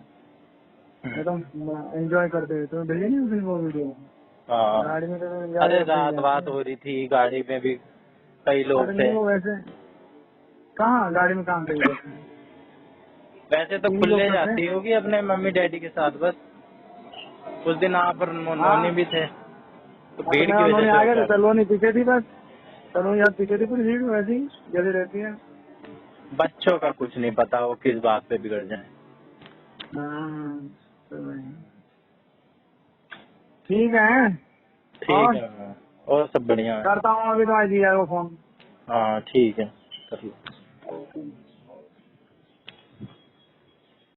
[SPEAKER 2] एकदम एंजॉय करते हुए। तुम्हें भेजे नहीं उस दिन वो वीडियो?
[SPEAKER 1] हाँ
[SPEAKER 2] गाड़ी में तो
[SPEAKER 1] अरे
[SPEAKER 2] ज्यादा सही
[SPEAKER 1] रात
[SPEAKER 2] जाते
[SPEAKER 1] बात
[SPEAKER 2] हैं।
[SPEAKER 1] हो रही थी, गाड़ी में भी कई लोग
[SPEAKER 2] अरे
[SPEAKER 1] थे।
[SPEAKER 2] नहीं, वो वैसे कहाँ गाड़ी में काम सही रहते हैं,
[SPEAKER 1] वैसे तो
[SPEAKER 2] 3 लोग
[SPEAKER 1] खुले
[SPEAKER 2] तो थे।
[SPEAKER 1] जाती होगी अपने मम्मी डैडी के साथ, बस उस दिन आप और
[SPEAKER 2] हाँ,
[SPEAKER 1] नोनी भी थे तो
[SPEAKER 2] तो
[SPEAKER 1] भीड़
[SPEAKER 2] मैं
[SPEAKER 1] की वजह
[SPEAKER 2] उन्होंने
[SPEAKER 1] से
[SPEAKER 2] आ
[SPEAKER 1] हो
[SPEAKER 2] गया, तो
[SPEAKER 1] गया था।
[SPEAKER 2] सलोनी पीछे थी, बस सलोनी यार पीछे थी, पूरी भीड़ वैसी जैसे रहती है।
[SPEAKER 1] बच्चों का कुछ नहीं पता वो किस बात पे बिगड़ जाए।
[SPEAKER 2] हाँ, तो वही। ठीक है,
[SPEAKER 1] ठीक
[SPEAKER 2] और
[SPEAKER 1] है। हाँ, और सब बढ़िया है।
[SPEAKER 2] करता हूँ अभी तुम्हारे जीजा को फोन।
[SPEAKER 1] हाँ ठीक है, कर लो।